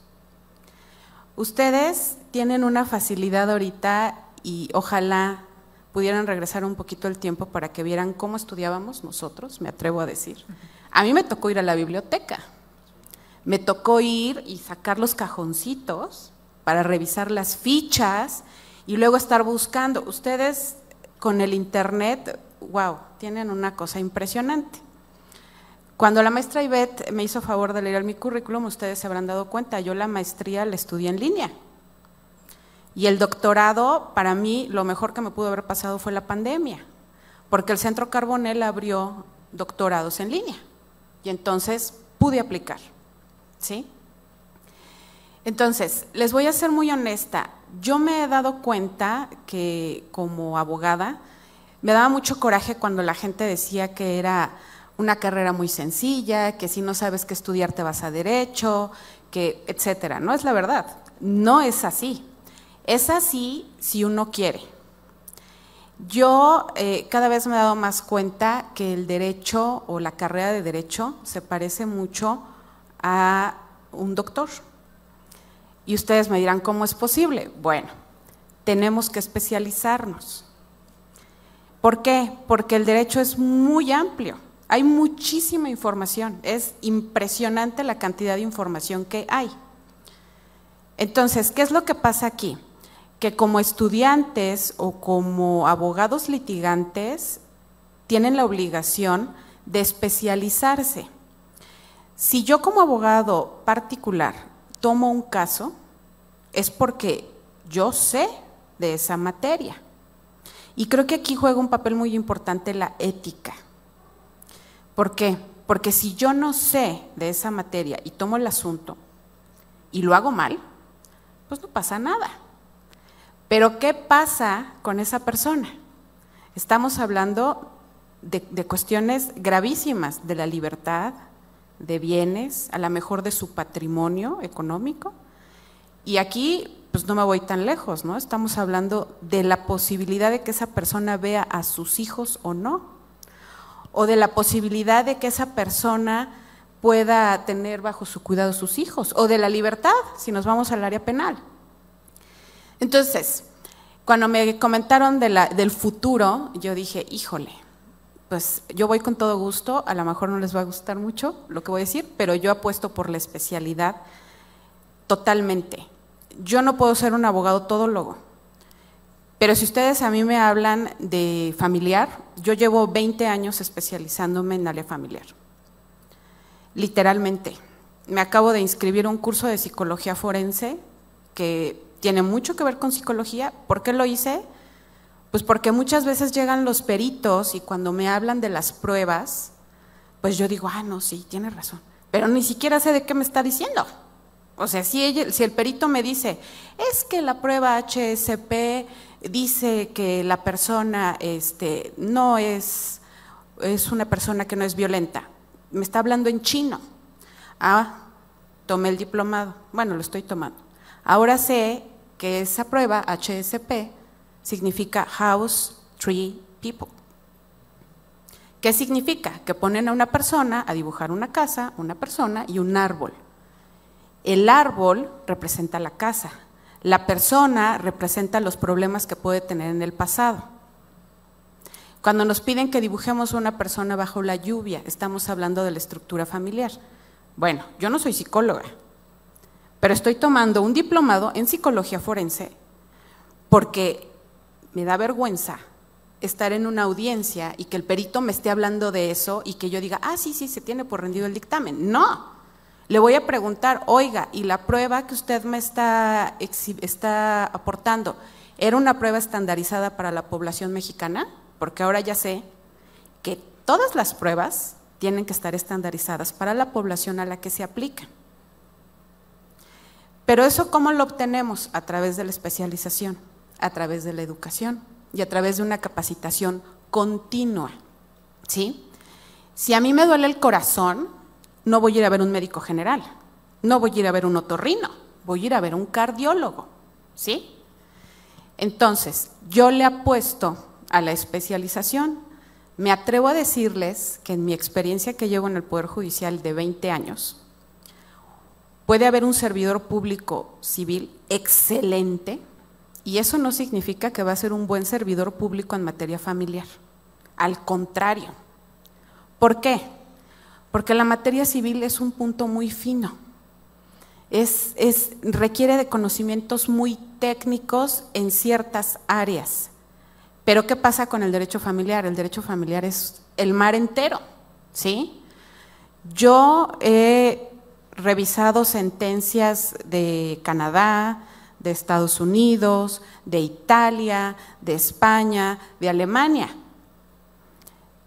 Ustedes tienen una facilidad ahorita y ojalá pudieran regresar un poquito el tiempo para que vieran cómo estudiábamos nosotros, me atrevo a decir. A mí me tocó ir a la biblioteca. Me tocó ir y sacar los cajoncitos para revisar las fichas y luego estar buscando. Ustedes con el internet, wow, tienen una cosa impresionante. Cuando la maestra Ivette me hizo favor de leer mi currículum, ustedes se habrán dado cuenta, yo la maestría la estudié en línea. Y el doctorado, para mí, lo mejor que me pudo haber pasado fue la pandemia, porque el Centro Carbonell abrió doctorados en línea y entonces pude aplicar. ¿Sí? Entonces, les voy a ser muy honesta, yo me he dado cuenta que como abogada Me daba mucho coraje cuando la gente decía que era una carrera muy sencilla, que si no sabes qué estudiar te vas a derecho, que etcétera. No es la verdad, no es así. Es así si uno quiere. Yo cada vez me he dado más cuenta que el derecho o la carrera de derecho se parece mucho a un doctor. Y ustedes me dirán, ¿cómo es posible? Bueno, tenemos que especializarnos. ¿Por qué? Porque el derecho es muy amplio, hay muchísima información, es impresionante la cantidad de información que hay. Entonces, ¿qué es lo que pasa aquí? Que como estudiantes o como abogados litigantes tienen la obligación de especializarse. Si yo como abogado particular tomo un caso, es porque yo sé de esa materia. Y creo que aquí juega un papel muy importante la ética. ¿Por qué? Porque si yo no sé de esa materia y tomo el asunto y lo hago mal, pues no pasa nada. Pero ¿qué pasa con esa persona? Estamos hablando de cuestiones gravísimas, de la libertad, de bienes, a lo mejor de su patrimonio económico. Y aquí pues no me voy tan lejos, ¿no? Estamos hablando de la posibilidad de que esa persona vea a sus hijos o no, o de la posibilidad de que esa persona pueda tener bajo su cuidado sus hijos, o de la libertad, si nos vamos al área penal. Entonces, cuando me comentaron del futuro, yo dije, híjole, pues yo voy con todo gusto, a lo mejor no les va a gustar mucho lo que voy a decir, pero yo apuesto por la especialidad totalmente. Yo no puedo ser un abogado todólogo, pero si ustedes a mí me hablan de familiar, yo llevo 20 años especializándome en área familiar. Literalmente. Me acabo de inscribir un curso de psicología forense que tiene mucho que ver con psicología. ¿Por qué lo hice? Pues porque muchas veces llegan los peritos y cuando me hablan de las pruebas, pues yo digo, no, sí, tiene razón, pero ni siquiera sé de qué me está diciendo. O sea, si el perito me dice, es que la prueba HSP dice que la persona no es una persona que no es violenta, me está hablando en chino. Tomé el diplomado, bueno, lo estoy tomando. Ahora sé que esa prueba HSP significa House, Tree, People. ¿Qué significa? Que ponen a una persona a dibujar una casa, una persona y un árbol. El árbol representa la casa, la persona representa los problemas que puede tener en el pasado. Cuando nos piden que dibujemos una persona bajo la lluvia, estamos hablando de la estructura familiar. Bueno, yo no soy psicóloga, pero estoy tomando un diplomado en psicología forense porque me da vergüenza estar en una audiencia y que el perito me esté hablando de eso y que yo diga, sí, se tiene por rendido el dictamen. No. Le voy a preguntar, oiga, ¿y la prueba que usted me está aportando era una prueba estandarizada para la población mexicana? Porque ahora ya sé que todas las pruebas tienen que estar estandarizadas para la población a la que se aplican. Pero eso, ¿cómo lo obtenemos? A través de la especialización, a través de la educación y a través de una capacitación continua, ¿sí? Si a mí me duele el corazón, no voy a ir a ver un médico general, no voy a ir a ver un otorrino, voy a ir a ver un cardiólogo, ¿sí? Entonces, yo le apuesto a la especialización. Me atrevo a decirles que en mi experiencia que llevo en el Poder Judicial de 20 años, puede haber un servidor público civil excelente y eso no significa que va a ser un buen servidor público en materia familiar. Al contrario. ¿Por qué? Porque la materia civil es un punto muy fino, requiere de conocimientos muy técnicos en ciertas áreas. Pero ¿qué pasa con el derecho familiar? El derecho familiar es el mar entero, ¿sí? Yo he revisado sentencias de Canadá, de Estados Unidos, de Italia, de España, de Alemania.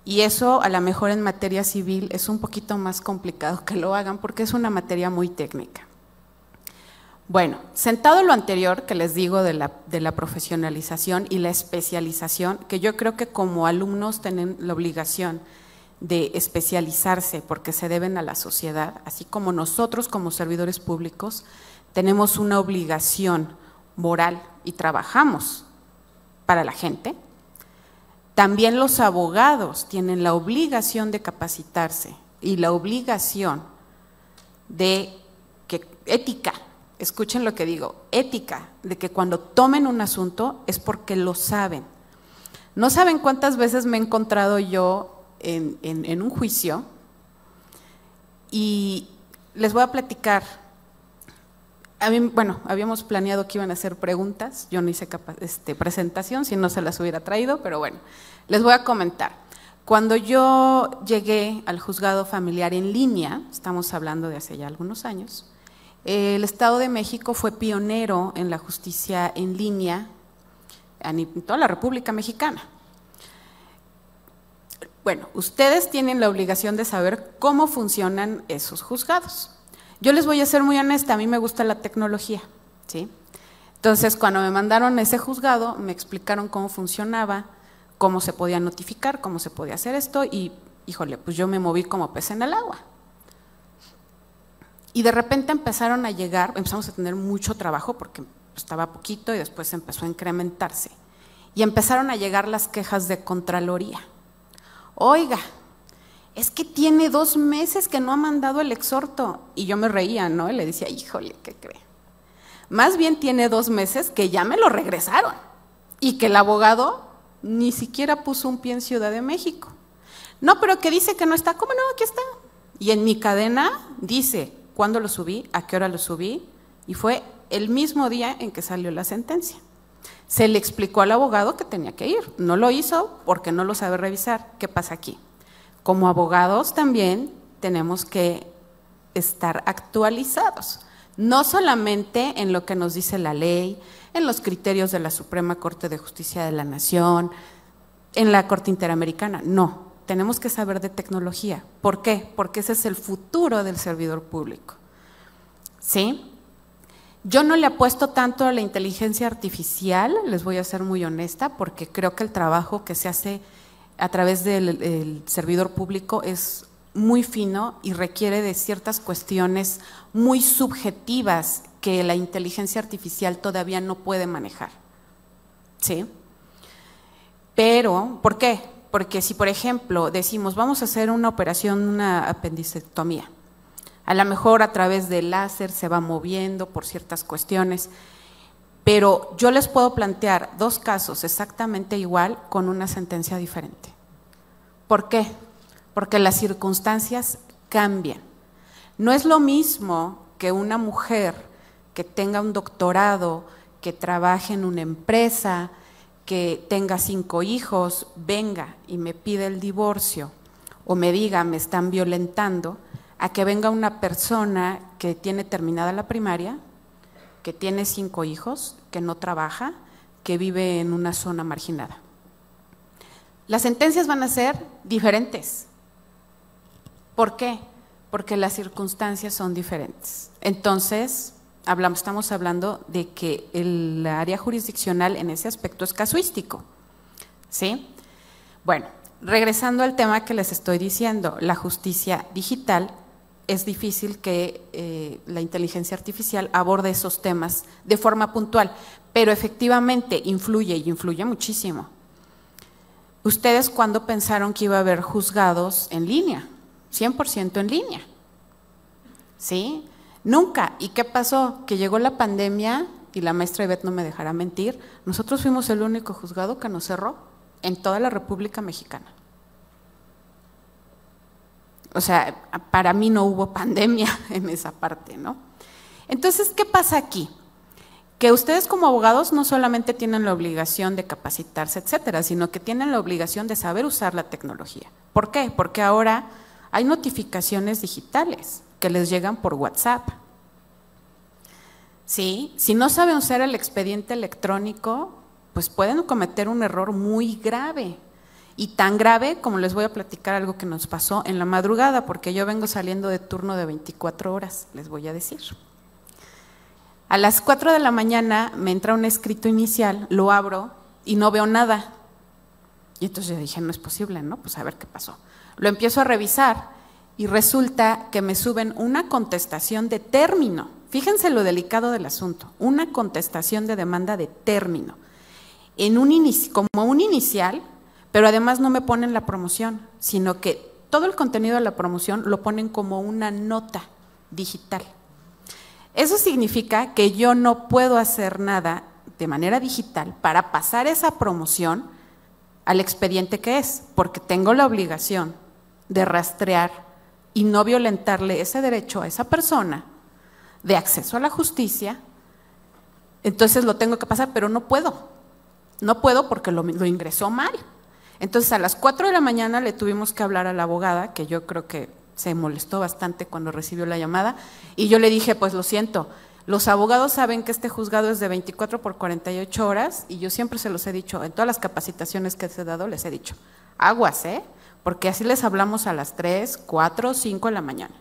Y eso a lo mejor en materia civil es un poquito más complicado que lo hagan porque es una materia muy técnica. Bueno, sentado lo anterior que les digo de la profesionalización y la especialización, que yo creo que como alumnos tienen la obligación de especializarse porque se deben a la sociedad, así como nosotros como servidores públicos tenemos una obligación moral y trabajamos para la gente, también los abogados tienen la obligación de capacitarse y la obligación de ética. Escuchen lo que digo, ética, de que cuando tomen un asunto es porque lo saben. No saben cuántas veces me he encontrado yo en un juicio y les voy a platicar. Bueno, habíamos planeado que iban a hacer preguntas, yo no hice presentación, si no se las hubiera traído, pero bueno, les voy a comentar. Cuando yo llegué al juzgado familiar en línea, estamos hablando de hace ya algunos años, el Estado de México fue pionero en la justicia en línea en toda la República Mexicana. Bueno, ustedes tienen la obligación de saber cómo funcionan esos juzgados. Yo les voy a ser muy honesta, a mí me gusta la tecnología, ¿sí? Entonces, cuando me mandaron a ese juzgado, me explicaron cómo funcionaba, cómo se podía notificar, cómo se podía hacer esto y, híjole, pues yo me moví como pez en el agua. Y de repente empezamos a tener mucho trabajo porque estaba poquito y después empezó a incrementarse. Y empezaron a llegar las quejas de Contraloría. Oiga, es que tiene 2 meses que no ha mandado el exhorto. Y yo me reía, ¿no? Y le decía, híjole, ¿qué cree? Más bien tiene 2 meses que ya me lo regresaron y que el abogado ni siquiera puso un pie en Ciudad de México. No, pero que dice que no está. ¿Cómo no? Aquí está. Y en mi cadena dice cuándo lo subí, a qué hora lo subí, y fue el mismo día en que salió la sentencia. Se le explicó al abogado que tenía que ir, no lo hizo porque no lo sabe revisar. ¿Qué pasa aquí? Como abogados también tenemos que estar actualizados, no solamente en lo que nos dice la ley, en los criterios de la Suprema Corte de Justicia de la Nación, en la Corte Interamericana, no. Tenemos que saber de tecnología. ¿Por qué? Porque ese es el futuro del servidor público. ¿Sí? Yo no le apuesto tanto a la inteligencia artificial, les voy a ser muy honesta, porque creo que el trabajo que se hace a través del servidor público es muy fino y requiere de ciertas cuestiones muy subjetivas que la inteligencia artificial todavía no puede manejar. ¿Sí? Pero, ¿por qué? Porque si, por ejemplo, decimos, vamos a hacer una operación, una apendicectomía, a lo mejor a través del láser se va moviendo por ciertas cuestiones, pero yo les puedo plantear 2 casos exactamente igual con una sentencia diferente. ¿Por qué? Porque las circunstancias cambian. No es lo mismo que una mujer que tenga un doctorado, que trabaje en una empresa, que tenga 5 hijos, venga y me pide el divorcio o me diga me están violentando, a que venga una persona que tiene terminada la primaria, que tiene 5 hijos, que no trabaja, que vive en una zona marginada. Las sentencias van a ser diferentes. ¿Por qué? Porque las circunstancias son diferentes. Entonces, estamos hablando de que el área jurisdiccional en ese aspecto es casuístico. ¿Sí? Bueno, regresando al tema que les estoy diciendo, la justicia digital, es difícil que la inteligencia artificial aborde esos temas de forma puntual, pero efectivamente influye y influye muchísimo. ¿Ustedes cuándo pensaron que iba a haber juzgados en línea? 100% en línea. ¿Sí? Nunca. ¿Y qué pasó? Que llegó la pandemia y la maestra Ivette no me dejará mentir, nosotros fuimos el único juzgado que nos cerró en toda la República Mexicana. O sea, para mí no hubo pandemia en esa parte, ¿no? Entonces, ¿qué pasa aquí? Que ustedes como abogados no solamente tienen la obligación de capacitarse, etcétera, sino que tienen la obligación de saber usar la tecnología. ¿Por qué? Porque ahora hay notificaciones digitales que les llegan por WhatsApp. ¿Sí? Si no saben usar el expediente electrónico, pues pueden cometer un error muy grave. Y tan grave como les voy a platicar algo que nos pasó en la madrugada, porque yo vengo saliendo de turno de 24 horas, les voy a decir. A las 4 de la mañana me entra un escrito inicial, lo abro y no veo nada. Y entonces yo dije, no es posible, ¿no? Pues a ver qué pasó. Lo empiezo a revisar y resulta que me suben una contestación de término. Fíjense lo delicado del asunto, una contestación de demanda de término. Como un inicial, pero además no me ponen la promoción, sino que todo el contenido de la promoción lo ponen como una nota digital. Eso significa que yo no puedo hacer nada de manera digital para pasar esa promoción al expediente que es, porque tengo la obligación de rastrear y no violentarle ese derecho a esa persona de acceso a la justicia. Entonces lo tengo que pasar, pero no puedo porque lo ingresó mal. Entonces a las 4 de la mañana le tuvimos que hablar a la abogada, que yo creo que se molestó bastante cuando recibió la llamada, y yo le dije, pues lo siento, los abogados saben que este juzgado es de 24 por 48 horas, y yo siempre se los he dicho, en todas las capacitaciones que les he dado, les he dicho, aguas, porque así les hablamos a las 3, 4, 5 de la mañana.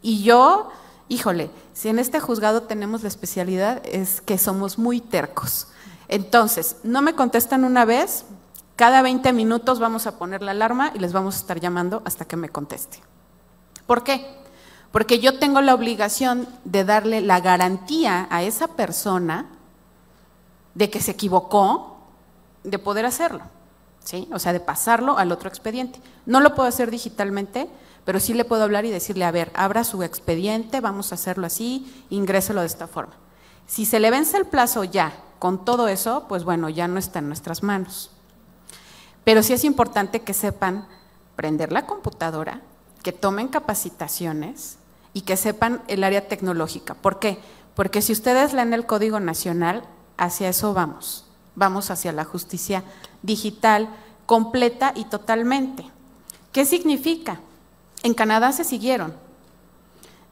Y yo, híjole, si en este juzgado tenemos la especialidad, es que somos muy tercos. Entonces, no me contestan una vez, cada 20 minutos vamos a poner la alarma y les vamos a estar llamando hasta que me conteste. ¿Por qué? Porque yo tengo la obligación de darle la garantía a esa persona de que se equivocó, de poder hacerlo, ¿sí? O sea, de pasarlo al otro expediente. No lo puedo hacer digitalmente, pero sí le puedo hablar y decirle, a ver, abra su expediente, vamos a hacerlo así, ingréselo de esta forma. Si se le vence el plazo ya con todo eso, pues bueno, ya no está en nuestras manos. Pero sí es importante que sepan prender la computadora, que tomen capacitaciones y que sepan el área tecnológica. ¿Por qué? Porque si ustedes leen el Código Nacional, hacia eso vamos. Vamos hacia la justicia digital completa y totalmente. ¿Qué significa? En Canadá se siguieron.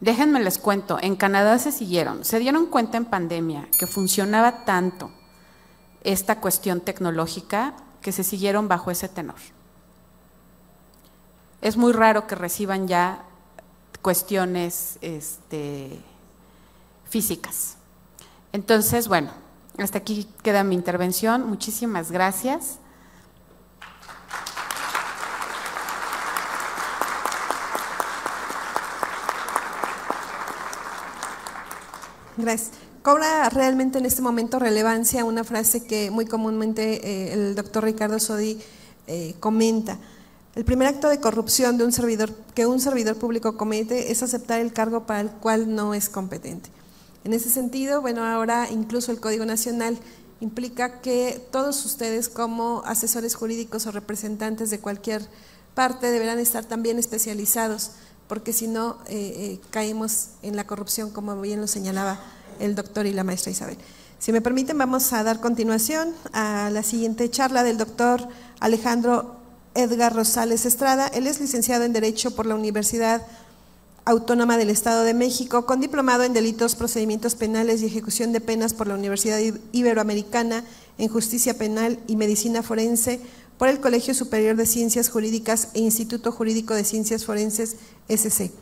Déjenme les cuento, en Canadá se siguieron. Se dieron cuenta en pandemia que funcionaba tanto esta cuestión tecnológica que se siguieron bajo ese tenor. Es muy raro que reciban ya cuestiones físicas. Entonces, bueno, hasta aquí queda mi intervención. Muchísimas gracias. Gracias. Cobra realmente en este momento relevancia una frase que muy comúnmente el doctor Ricardo Sodi comenta. El primer acto de corrupción de un servidor público comete es aceptar el cargo para el cual no es competente. En ese sentido, bueno, ahora incluso el Código Nacional implica que todos ustedes como asesores jurídicos o representantes de cualquier parte deberán estar también especializados, porque si no caemos en la corrupción, como bien lo señalaba el doctor y la maestra Isabel. Si me permiten, vamos a dar continuación a la siguiente charla del doctor Alejandro Edgar Rosales Estrada. Él es licenciado en Derecho por la Universidad Autónoma del Estado de México, con diplomado en Delitos, Procedimientos Penales y Ejecución de Penas por la Universidad Iberoamericana en Justicia Penal y Medicina Forense por el Colegio Superior de Ciencias Jurídicas e Instituto Jurídico de Ciencias Forenses, SC.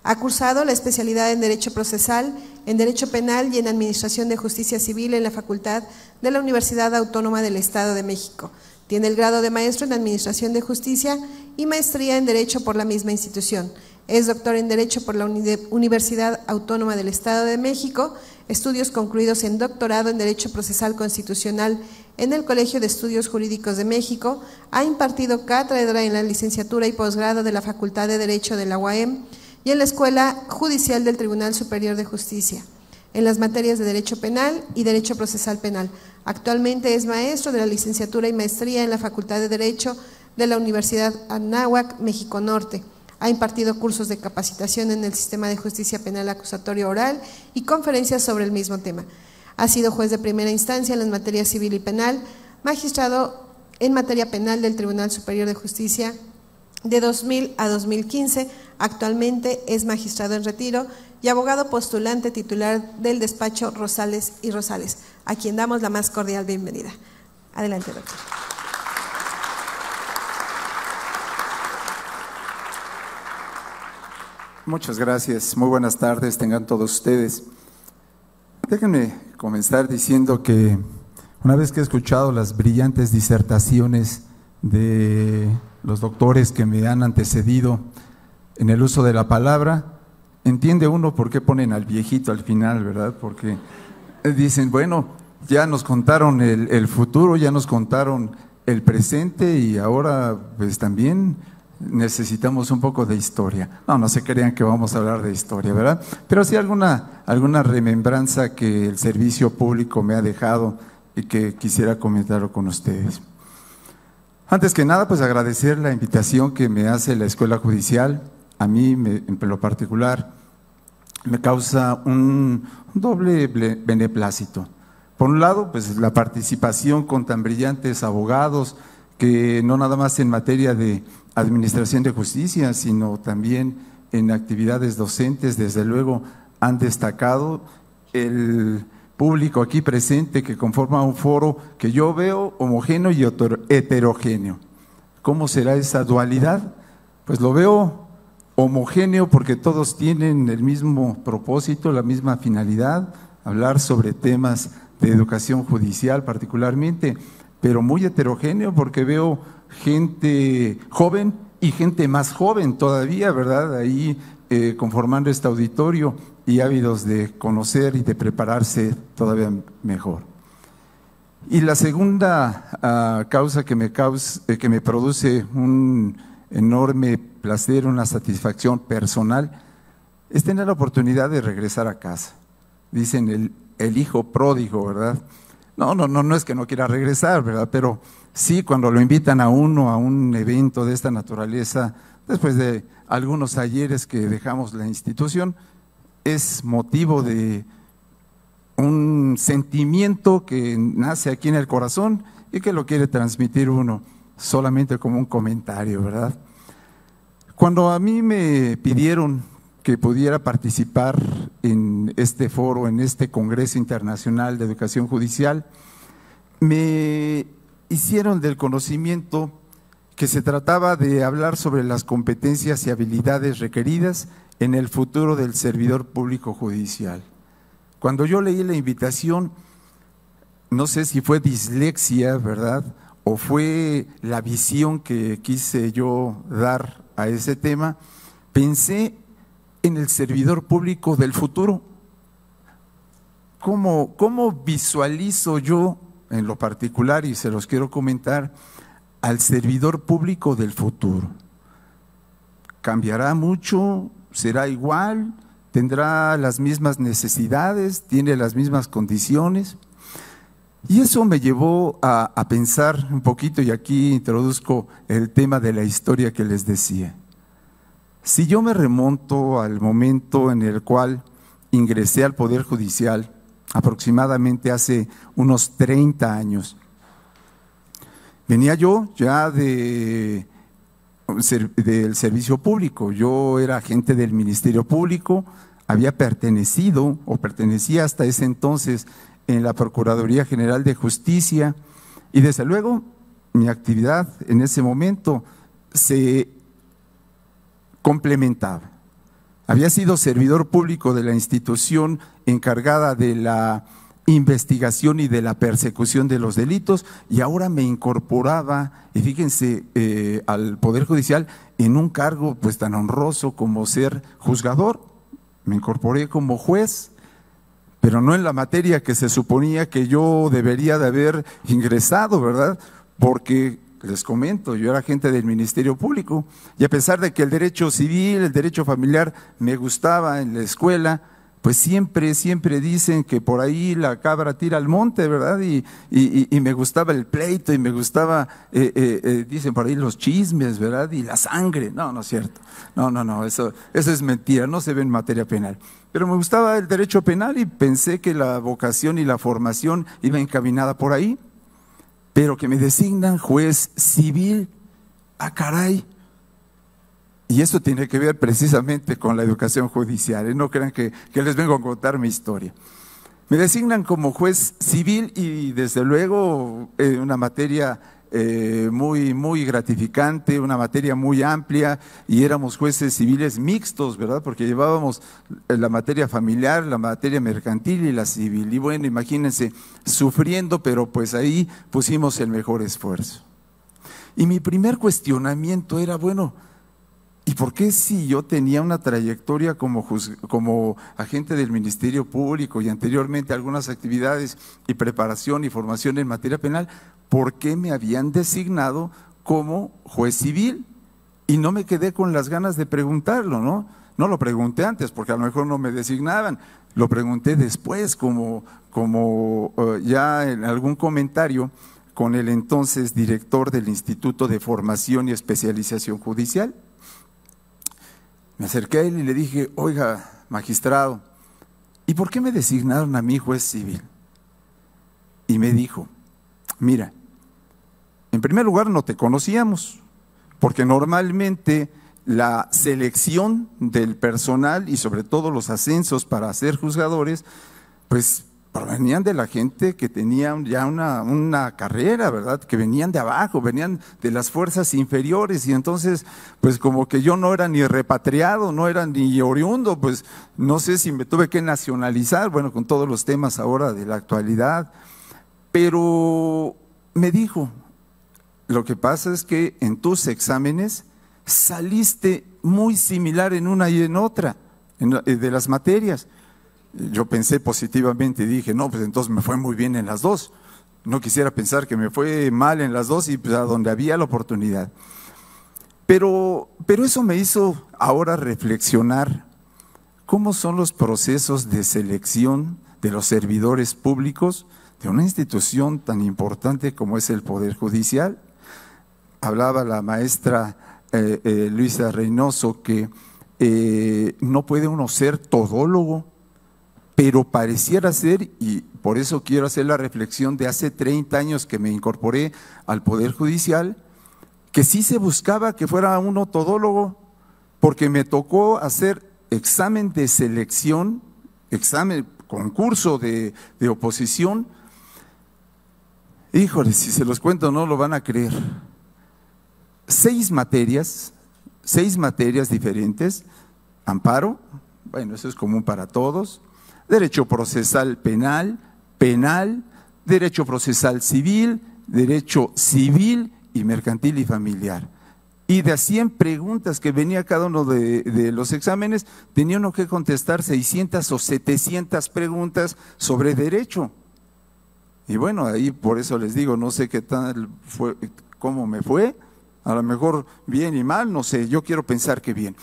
Ha cursado la especialidad en Derecho Procesal, en Derecho Penal y en Administración de Justicia Civil en la Facultad de la Universidad Autónoma del Estado de México. Tiene el grado de maestro en Administración de Justicia y maestría en Derecho por la misma institución. Es doctor en Derecho por la Universidad Autónoma del Estado de México, estudios concluidos en doctorado en Derecho Procesal Constitucional en el Colegio de Estudios Jurídicos de México. Ha impartido cátedra en la licenciatura y posgrado de la Facultad de Derecho de la UAM y en la Escuela Judicial del Tribunal Superior de Justicia, en las materias de Derecho Penal y Derecho Procesal Penal. Actualmente es maestro de la licenciatura y maestría en la Facultad de Derecho de la Universidad Anáhuac, México Norte. Ha impartido cursos de capacitación en el sistema de justicia penal acusatorio oral y conferencias sobre el mismo tema. Ha sido juez de primera instancia en las materias civil y penal, magistrado en materia penal del Tribunal Superior de Justicia de 2000 a 2015. Actualmente es magistrado en retiro y abogado postulante titular del despacho Rosales y Rosales, a quien damos la más cordial bienvenida. Adelante, doctor. Muchas gracias. Muy buenas tardes tengan todos ustedes. Déjenme comenzar diciendo que una vez que he escuchado las brillantes disertaciones de los doctores que me han antecedido en el uso de la palabra, entiende uno por qué ponen al viejito al final, ¿verdad? Porque dicen, bueno, ya nos contaron el futuro, ya nos contaron el presente y ahora pues también necesitamos un poco de historia. No se crean que vamos a hablar de historia, ¿verdad? Pero sí alguna remembranza que el servicio público me ha dejado y que quisiera comentar con ustedes. Antes que nada, pues agradecer la invitación que me hace la Escuela Judicial. A mí, en lo particular, me causa un doble beneplácito. Por un lado, pues la participación con tan brillantes abogados que no nada más en materia de administración de justicia, sino también en actividades docentes, desde luego han destacado el público aquí presente que conforma un foro que yo veo homogéneo y heterogéneo. ¿Cómo será esa dualidad? Pues lo veo homogéneo porque todos tienen el mismo propósito, la misma finalidad, hablar sobre temas de educación judicial particularmente, pero muy heterogéneo porque veo gente joven y gente más joven todavía, ¿verdad? Ahí conformando este auditorio y ávidos de conocer y de prepararse todavía mejor. Y la segunda causa que me produce un enorme placer, una satisfacción personal, es tener la oportunidad de regresar a casa. Dicen el hijo pródigo, ¿verdad? No es que no quiera regresar, ¿verdad? Pero sí, cuando lo invitan a uno a un evento de esta naturaleza, después de algunos ayeres que dejamos la institución, es motivo de un sentimiento que nace aquí en el corazón y que lo quiere transmitir uno solamente como un comentario, ¿verdad? Cuando a mí me pidieron que pudiera participar en este foro, en este Congreso Internacional de Educación Judicial, me hicieron del conocimiento que se trataba de hablar sobre las competencias y habilidades requeridas en el futuro del servidor público judicial. Cuando yo leí la invitación, no sé si fue dislexia, ¿verdad?, o fue la visión que quise yo dar a ese tema, pensé en el servidor público del futuro. ¿Cómo visualizo yo, en lo particular, y se los quiero comentar, al servidor público del futuro? ¿Cambiará mucho? ¿Será igual? ¿Tendrá las mismas necesidades? ¿Tiene las mismas condiciones? Y eso me llevó a pensar un poquito, y aquí introduzco el tema de la historia que les decía. Si yo me remonto al momento en el cual ingresé al Poder Judicial, aproximadamente hace unos 30 años, venía yo ya del servicio público. Yo era agente del Ministerio Público, había pertenecido o pertenecía hasta ese entonces en la Procuraduría General de Justicia, y desde luego mi actividad en ese momento se complementaba. Había sido servidor público de la institución encargada de la investigación y de la persecución de los delitos, y ahora me incorporaba, y fíjense, al Poder Judicial en un cargo pues tan honroso como ser juzgador. Me incorporé como juez, pero no en la materia que se suponía que yo debería de haber ingresado, ¿verdad? Porque les comento, yo era agente del Ministerio Público, y a pesar de que el derecho civil, el derecho familiar me gustaba en la escuela, pues siempre dicen que por ahí la cabra tira al monte, ¿verdad? Y me gustaba el pleito, y me gustaba, dicen por ahí los chismes, ¿verdad? Y la sangre. No es cierto. No, eso es mentira, no se ve en materia penal. Pero me gustaba el derecho penal y pensé que la vocación y la formación iba encaminada por ahí. Pero que me designan juez civil, caray. Y eso tiene que ver precisamente con la educación judicial, no crean que les vengo a contar mi historia. Me designan como juez civil y desde luego una materia muy gratificante, una materia muy amplia, y éramos jueces civiles mixtos, ¿verdad? Porque llevábamos la materia familiar, la materia mercantil y la civil. Y bueno, imagínense, sufriendo, pero pues ahí pusimos el mejor esfuerzo. Y mi primer cuestionamiento era, bueno, ¿y por qué si yo tenía una trayectoria como agente del Ministerio Público y anteriormente algunas actividades y preparación y formación en materia penal, por qué me habían designado como juez civil? Y no me quedé con las ganas de preguntarlo, ¿no? No lo pregunté antes porque a lo mejor no me designaban, lo pregunté después como ya en algún comentario con el entonces director del Instituto de Formación y Especialización Judicial. Me acerqué a él y le dije, oiga, magistrado, ¿y por qué me designaron a mí juez civil? Y me dijo, mira, en primer lugar no te conocíamos, porque normalmente la selección del personal y sobre todo los ascensos para ser juzgadores, pues provenían de la gente que tenía ya una carrera, ¿verdad? Que venían de abajo, venían de las fuerzas inferiores, y entonces pues como que yo no era ni repatriado, no era ni oriundo, pues no sé si me tuve que nacionalizar, bueno, con todos los temas ahora de la actualidad, pero me dijo, lo que pasa es que en tus exámenes saliste muy similar en una y en otra de las materias. Yo pensé positivamente y dije, no, pues entonces me fue muy bien en las dos. No quisiera pensar que me fue mal en las dos y pues a donde había la oportunidad. Pero eso me hizo ahora reflexionar cómo son los procesos de selección de los servidores públicos de una institución tan importante como es el Poder Judicial. Hablaba la maestra Luisa Reynoso que no puede uno ser todólogo, pero pareciera ser, y por eso quiero hacer la reflexión de hace 30 años que me incorporé al Poder Judicial, que sí se buscaba que fuera uno todólogo, porque me tocó hacer examen de selección, concurso de oposición. Híjole, si se los cuento no lo van a creer. 6 materias diferentes, amparo, bueno, eso es común para todos, derecho procesal penal, derecho procesal civil, derecho civil y mercantil y familiar. Y de 100 preguntas que venía cada uno de los exámenes, tenía uno que contestar 600 o 700 preguntas sobre derecho. Y bueno, ahí por eso les digo, no sé qué tal fue, cómo me fue, a lo mejor bien y mal, no sé, yo quiero pensar que bien.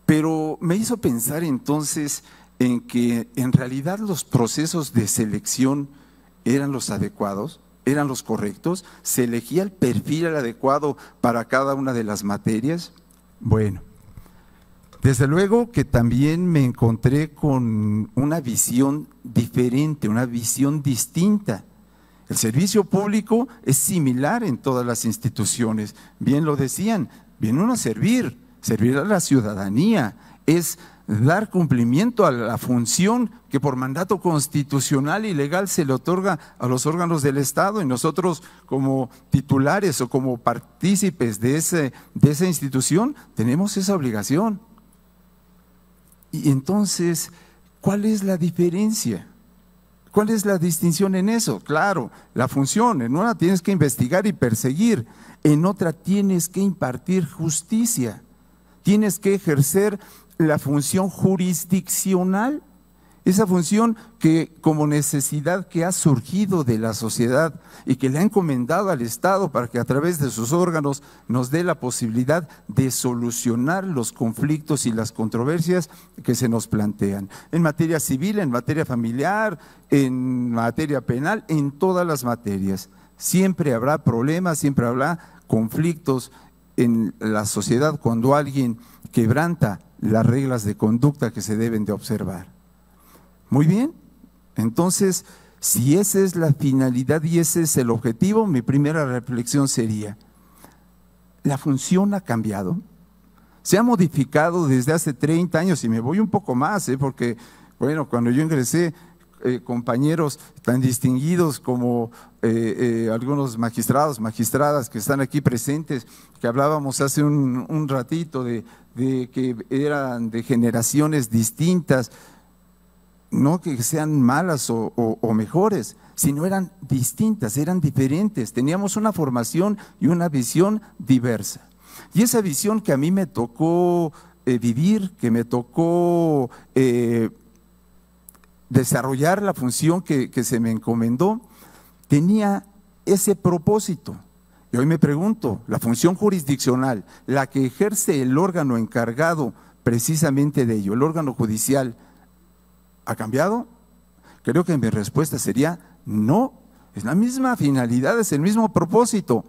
Pero me hizo pensar entonces en que en realidad los procesos de selección eran los adecuados, eran los correctos, se elegía el perfil adecuado para cada una de las materias. Bueno, desde luego que también me encontré con una visión diferente, una visión distinta. El servicio público es similar en todas las instituciones, bien lo decían, viene uno a servir a la ciudadanía, es dar cumplimiento a la función que por mandato constitucional y legal se le otorga a los órganos del Estado, y nosotros como titulares o como partícipes de esa institución tenemos esa obligación. Y entonces, ¿cuál es la diferencia? ¿Cuál es la distinción en eso? Claro, la función, en una tienes que investigar y perseguir, en otra tienes que impartir justicia, tienes que ejercer la función jurisdiccional, esa función que como necesidad que ha surgido de la sociedad y que le ha encomendado al Estado para que a través de sus órganos nos dé la posibilidad de solucionar los conflictos y las controversias que se nos plantean. En materia civil, en materia familiar, en materia penal, en todas las materias. Siempre habrá problemas, siempre habrá conflictos en la sociedad cuando alguien quebranta las reglas de conducta que se deben de observar. Muy bien, entonces, si esa es la finalidad y ese es el objetivo, mi primera reflexión sería, ¿la función ha cambiado? Se ha modificado desde hace 30 años, y me voy un poco más, porque, bueno, cuando yo ingresé compañeros tan distinguidos como algunos magistrados, magistradas que están aquí presentes, que hablábamos hace un ratito de que eran de generaciones distintas, no que sean malas o mejores, sino eran distintas, eran diferentes, teníamos una formación y una visión diversa. Y esa visión que a mí me tocó vivir, que me tocó desarrollar la función que se me encomendó, tenía ese propósito. Y hoy me pregunto, la función jurisdiccional, la que ejerce el órgano encargado precisamente de ello, el órgano judicial, ¿ha cambiado? Creo que mi respuesta sería no, es la misma finalidad, es el mismo propósito.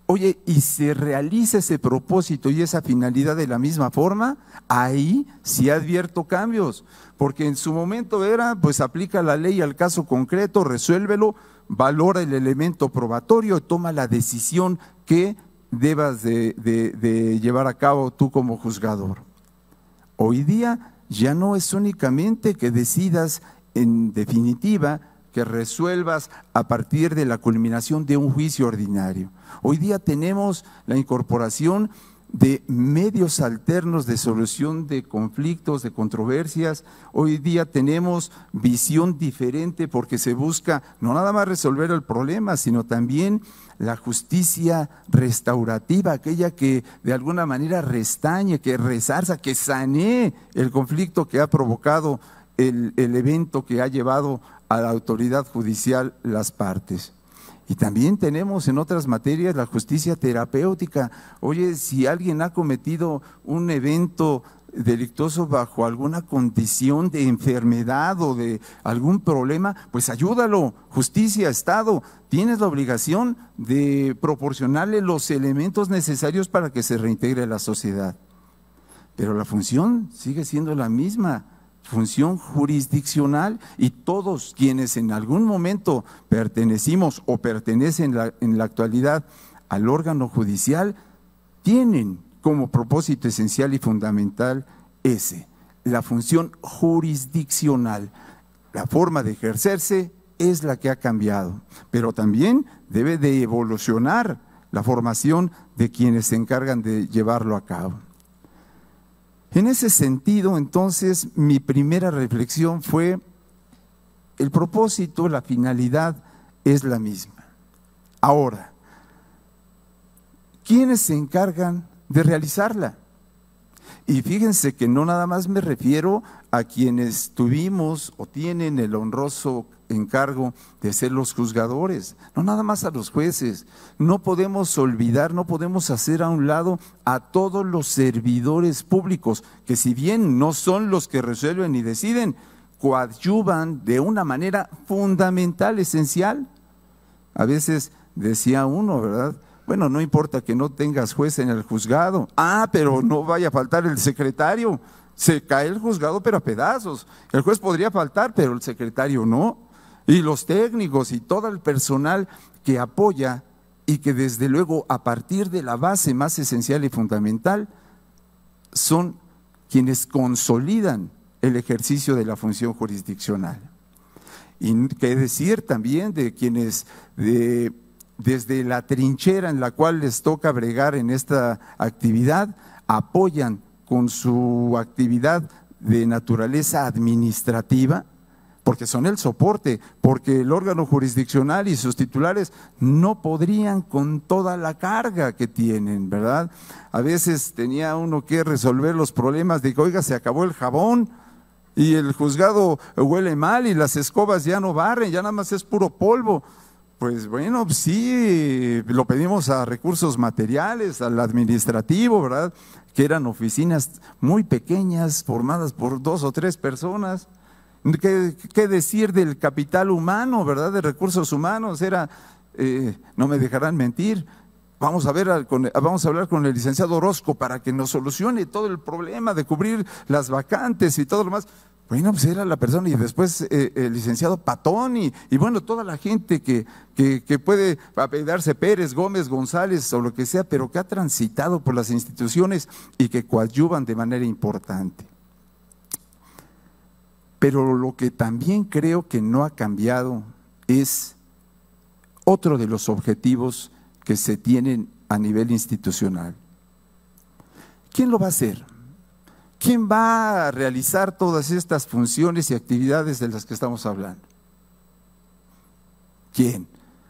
Oye, y se realiza ese propósito y esa finalidad de la misma forma, ahí sí advierto cambios, porque en su momento era, pues aplica la ley al caso concreto, resuélvelo, valora el elemento probatorio y toma la decisión que debas de llevar a cabo tú como juzgador. Hoy día ya no es únicamente que decidas en definitiva, que resuelvas a partir de la culminación de un juicio ordinario. Hoy día tenemos la incorporación de medios alternos de solución de conflictos, de controversias. Hoy día tenemos visión diferente porque se busca no nada más resolver el problema, sino también la justicia restaurativa, aquella que de alguna manera restañe, que resarza, que sanee el conflicto que ha provocado el evento que ha llevado a la autoridad judicial las partes. Y también tenemos en otras materias la justicia terapéutica. Oye, si alguien ha cometido un evento delictuoso bajo alguna condición de enfermedad o de algún problema, pues ayúdalo. Justicia, Estado, tienes la obligación de proporcionarle los elementos necesarios para que se reintegre a la sociedad. Pero la función sigue siendo la misma, función jurisdiccional, y todos quienes en algún momento pertenecimos o pertenecen en la actualidad al órgano judicial tienen como propósito esencial y fundamental la función jurisdiccional. La forma de ejercerse es la que ha cambiado, pero también debe de evolucionar la formación de quienes se encargan de llevarlo a cabo. En ese sentido, entonces, mi primera reflexión fue: el propósito, la finalidad es la misma. Ahora, ¿quiénes se encargan de realizarla? Y fíjense que no nada más me refiero a quienes tuvimos o tienen el honroso encargo de ser los juzgadores, no nada más a los jueces. No podemos olvidar, no podemos hacer a un lado a todos los servidores públicos, que si bien no son los que resuelven y deciden, coadyuvan de una manera fundamental, esencial. A veces decía uno, ¿verdad? Bueno, no importa que no tengas juez en el juzgado. Pero no vaya a faltar el secretario. Se cae el juzgado, pero a pedazos. El juez podría faltar, pero el secretario no. Y los técnicos y todo el personal que apoya y que desde luego a partir de la base más esencial y fundamental son quienes consolidan el ejercicio de la función jurisdiccional. Y qué decir también de quienes desde la trinchera en la cual les toca bregar en esta actividad, apoyan con su actividad de naturaleza administrativa, porque son el soporte, porque el órgano jurisdiccional y sus titulares no podrían con toda la carga que tienen, ¿verdad? A veces tenía uno que resolver los problemas de que, oiga, se acabó el jabón y el juzgado huele mal y las escobas ya no barren, ya nada más es puro polvo. Pues bueno, sí, lo pedimos a recursos materiales, al administrativo, ¿verdad? Que eran oficinas muy pequeñas, formadas por 2 o 3 personas. ¿Qué decir del capital humano, verdad? De recursos humanos, no me dejarán mentir. Vamos a hablar con el licenciado Orozco para que nos solucione todo el problema de cubrir las vacantes y todo lo más. Bueno, pues era la persona, y después el licenciado Patón y bueno, toda la gente que puede apellidarse Pérez, Gómez, González o lo que sea, pero que ha transitado por las instituciones y que coadyuvan de manera importante. Pero lo que también creo que no ha cambiado es otro de los objetivos que se tienen a nivel institucional. ¿Quién lo va a hacer? ¿Quién va a realizar todas estas funciones y actividades de las que estamos hablando? ¿Quién?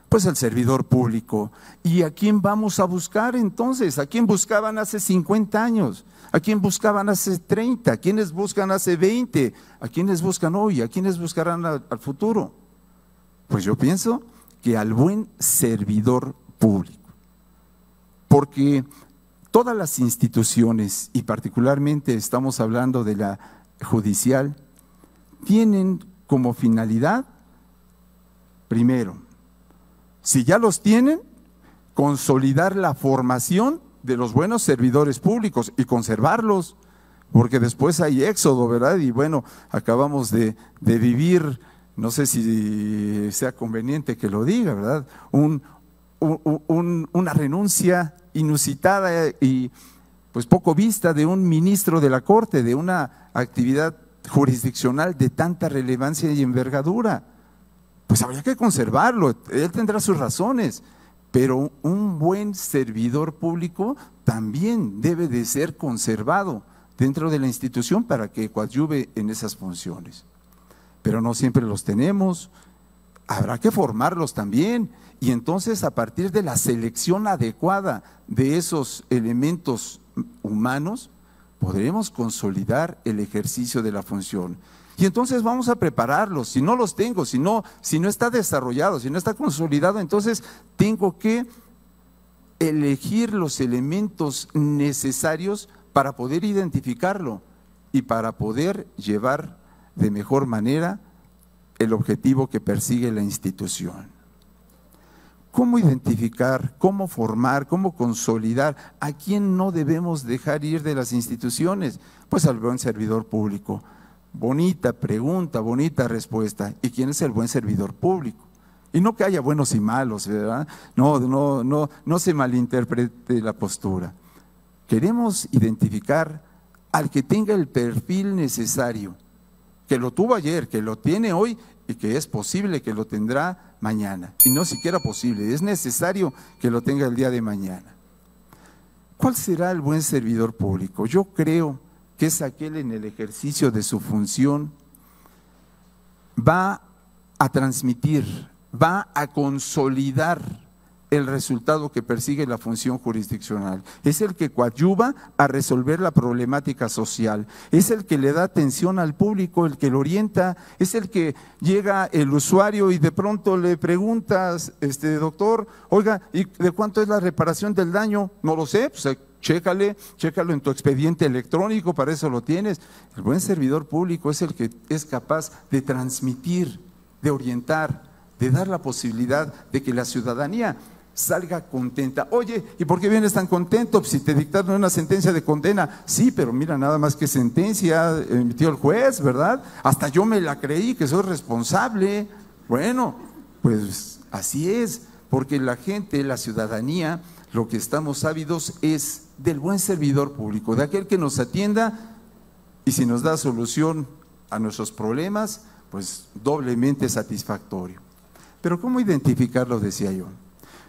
Pues el servidor público. ¿Y a quién vamos a buscar entonces? ¿A quién buscaban hace 50 años? ¿A quién buscaban hace 30? ¿A quiénes buscan hace 20? ¿A quiénes buscan hoy? ¿A quiénes buscarán al futuro? Pues yo pienso que al buen servidor público. Porque todas las instituciones, y particularmente estamos hablando de la judicial, tienen como finalidad, primero, si ya los tienen, consolidar la formación de los buenos servidores públicos y conservarlos, porque después hay éxodo, ¿verdad? Y bueno, acabamos de vivir, no sé si sea conveniente que lo diga, ¿verdad? Una renuncia inusitada y pues poco vista de un ministro de la Corte, de una actividad jurisdiccional de tanta relevancia y envergadura. Pues habría que conservarlo, él tendrá sus razones, pero un buen servidor público también debe de ser conservado dentro de la institución para que coadyuve en esas funciones. Pero no siempre los tenemos, habrá que formarlos también, y entonces a partir de la selección adecuada de esos elementos humanos, podremos consolidar el ejercicio de la función. Y entonces vamos a prepararlos. Si no los tengo, si no está desarrollado, si no está consolidado, entonces tengo que elegir los elementos necesarios para poder identificarlo y para poder llevar de mejor manera el objetivo que persigue la institución. ¿Cómo identificar, cómo formar, cómo consolidar? ¿A quién no debemos dejar ir de las instituciones? Pues al buen servidor público. Bonita pregunta, bonita respuesta. ¿Y quién es el buen servidor público? Y no que haya buenos y malos, ¿verdad? No se malinterprete la postura. Queremos identificar al que tenga el perfil necesario, que lo tuvo ayer, que lo tiene hoy y que es posible que lo tendrá mañana. Y no siquiera posible, es necesario que lo tenga el día de mañana. ¿Cuál será el buen servidor público? Yo creo que es aquel en el ejercicio de su función va a transmitir, va a consolidar el resultado que persigue la función jurisdiccional. Es el que coadyuva a resolver la problemática social, es el que le da atención al público, el que lo orienta, es el que llega el usuario y de pronto le preguntas, doctor, oiga, ¿y de cuánto es la reparación del daño? No lo sé, pues chécalo en tu expediente electrónico, para eso lo tienes. El buen servidor público es el que es capaz de transmitir, de orientar, de dar la posibilidad de que la ciudadanía salga contenta. Oye, ¿y por qué vienes tan contento? Pues si te dictaron una sentencia de condena. Sí, pero mira nada más que sentencia emitió el juez, ¿verdad? Hasta yo me la creí que soy responsable. Bueno, pues así es, porque la gente, la ciudadanía, lo que estamos ávidos es del buen servidor público, de aquel que nos atienda y si nos da solución a nuestros problemas, pues doblemente satisfactorio. Pero ¿cómo identificarlo? Decía yo.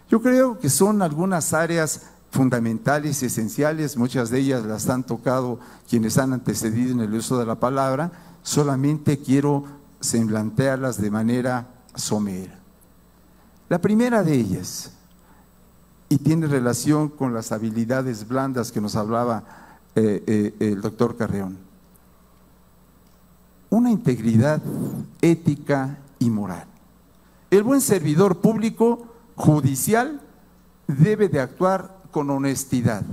Yo creo que son algunas áreas fundamentales y esenciales, muchas de ellas las han tocado quienes han antecedido en el uso de la palabra, solamente quiero semblantearlas de manera somera. La primera de ellas, y tiene relación con las habilidades blandas que nos hablaba el doctor Carreón, una integridad ética y moral. El buen servidor público judicial debe de actuar con honestidad,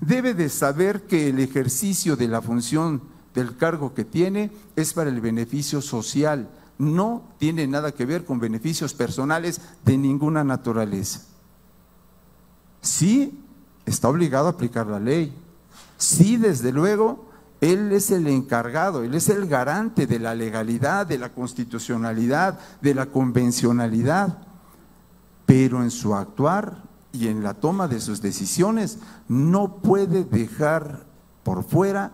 debe de saber que el ejercicio de la función del cargo que tiene es para el beneficio social, no tiene nada que ver con beneficios personales de ninguna naturaleza. Sí, está obligado a aplicar la ley, sí, desde luego, él es el encargado, él es el garante de la legalidad, de la constitucionalidad, de la convencionalidad, pero en su actuar y en la toma de sus decisiones no puede dejar por fuera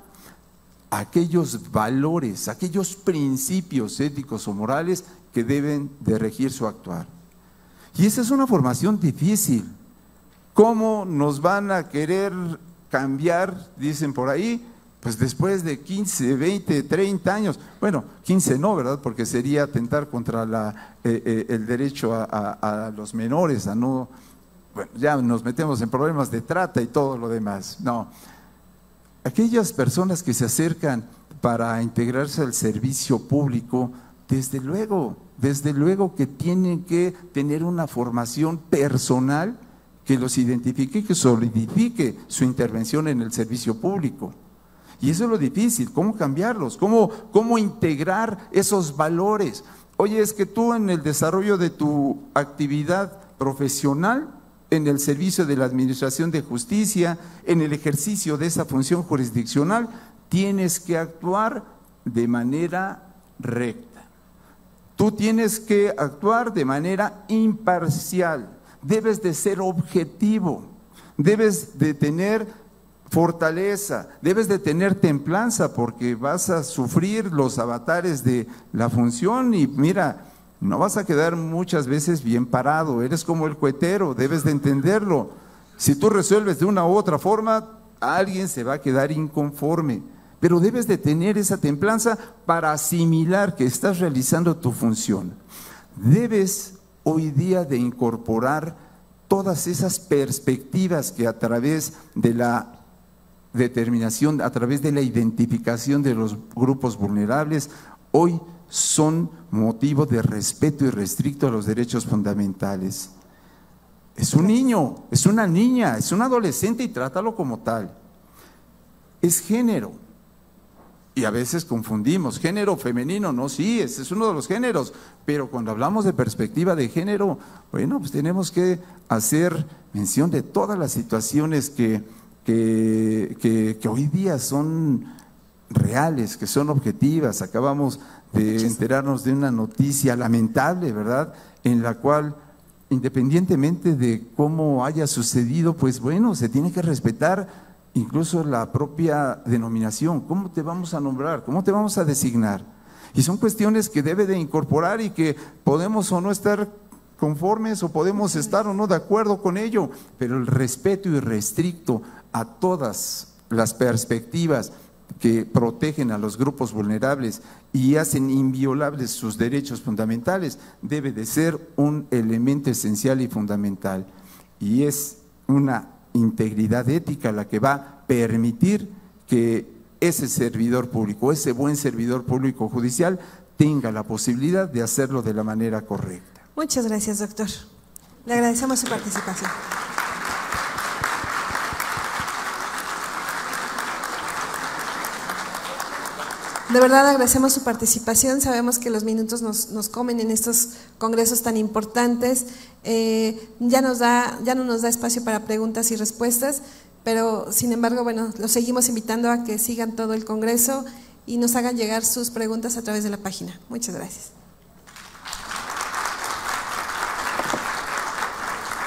aquellos valores, aquellos principios éticos o morales que deben de regir su actuar. Y esa es una formación difícil. ¿Cómo nos van a querer cambiar, dicen por ahí? Pues después de 15, 20, 30 años, bueno, 15 no, ¿verdad? Porque sería atentar contra el derecho a los menores, a no, bueno, ya nos metemos en problemas de trata y todo lo demás. No, aquellas personas que se acercan para integrarse al servicio público, desde luego que tienen que tener una formación personal que los identifique y que solidifique su intervención en el servicio público. Y eso es lo difícil, ¿cómo cambiarlos? ¿Cómo integrar esos valores? Oye, es que tú en el desarrollo de tu actividad profesional, en el servicio de la administración de justicia, en el ejercicio de esa función jurisdiccional, tienes que actuar de manera recta. Tú tienes que actuar de manera imparcial, debes de ser objetivo, debes de tener fortaleza, debes de tener templanza porque vas a sufrir los avatares de la función y mira, no vas a quedar muchas veces bien parado, eres como el cuetero, debes de entenderlo. Si tú resuelves de una u otra forma, alguien se va a quedar inconforme, pero debes de tener esa templanza para asimilar que estás realizando tu función. Debes hoy día de incorporar todas esas perspectivas que a través de la determinación, a través de la identificación de los grupos vulnerables, hoy son motivo de respeto irrestricto a los derechos fundamentales. Es un niño, es una niña, es un adolescente y trátalo como tal. Es género. Y a veces confundimos, género femenino, no, sí, ese es uno de los géneros, pero cuando hablamos de perspectiva de género, bueno, pues tenemos que hacer mención de todas las situaciones que hoy día son reales, que son objetivas. Acabamos de enterarnos de una noticia lamentable, ¿verdad?, en la cual, independientemente de cómo haya sucedido, pues bueno, se tiene que respetar incluso la propia denominación. ¿Cómo te vamos a nombrar? ¿Cómo te vamos a designar? Y son cuestiones que debe de incorporar y que podemos o no estar conformes o podemos estar o no de acuerdo con ello, pero el respeto irrestricto a todas las perspectivas que protegen a los grupos vulnerables y hacen inviolables sus derechos fundamentales debe de ser un elemento esencial y fundamental. Y es una integridad ética la que va a permitir que ese servidor público, ese buen servidor público judicial tenga la posibilidad de hacerlo de la manera correcta. Muchas gracias, doctor. Le agradecemos su participación. De verdad agradecemos su participación, sabemos que los minutos nos comen en estos congresos tan importantes, ya no nos da espacio para preguntas y respuestas, pero sin embargo, bueno, los seguimos invitando a que sigan todo el congreso y nos hagan llegar sus preguntas a través de la página. Muchas gracias.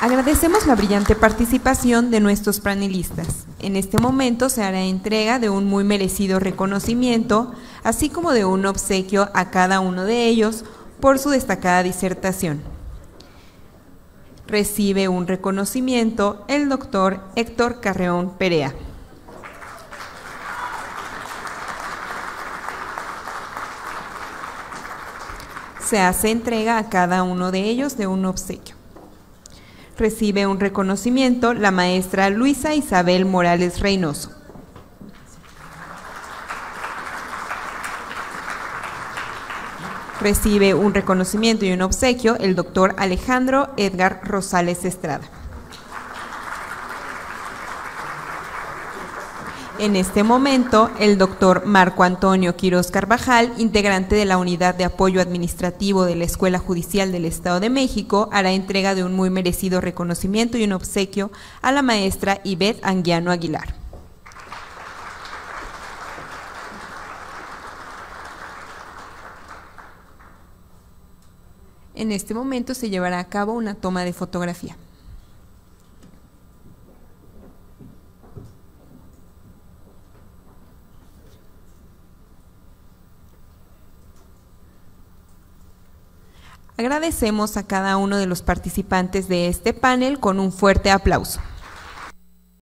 Agradecemos la brillante participación de nuestros panelistas. En este momento se hará entrega de un muy merecido reconocimiento, así como de un obsequio a cada uno de ellos por su destacada disertación. Recibe un reconocimiento el doctor Héctor Carreón Perea. Se hace entrega a cada uno de ellos de un obsequio. Recibe un reconocimiento la maestra Luisa Isabel Morales Reynoso. Recibe un reconocimiento y un obsequio el doctor Alejandro Edgar Rosales Estrada. En este momento, el doctor Marco Antonio Quiroz Carvajal, integrante de la Unidad de Apoyo Administrativo de la Escuela Judicial del Estado de México, hará entrega de un muy merecido reconocimiento y un obsequio a la maestra Ivette Anguiano Aguilar. En este momento se llevará a cabo una toma de fotografía. Agradecemos a cada uno de los participantes de este panel con un fuerte aplauso.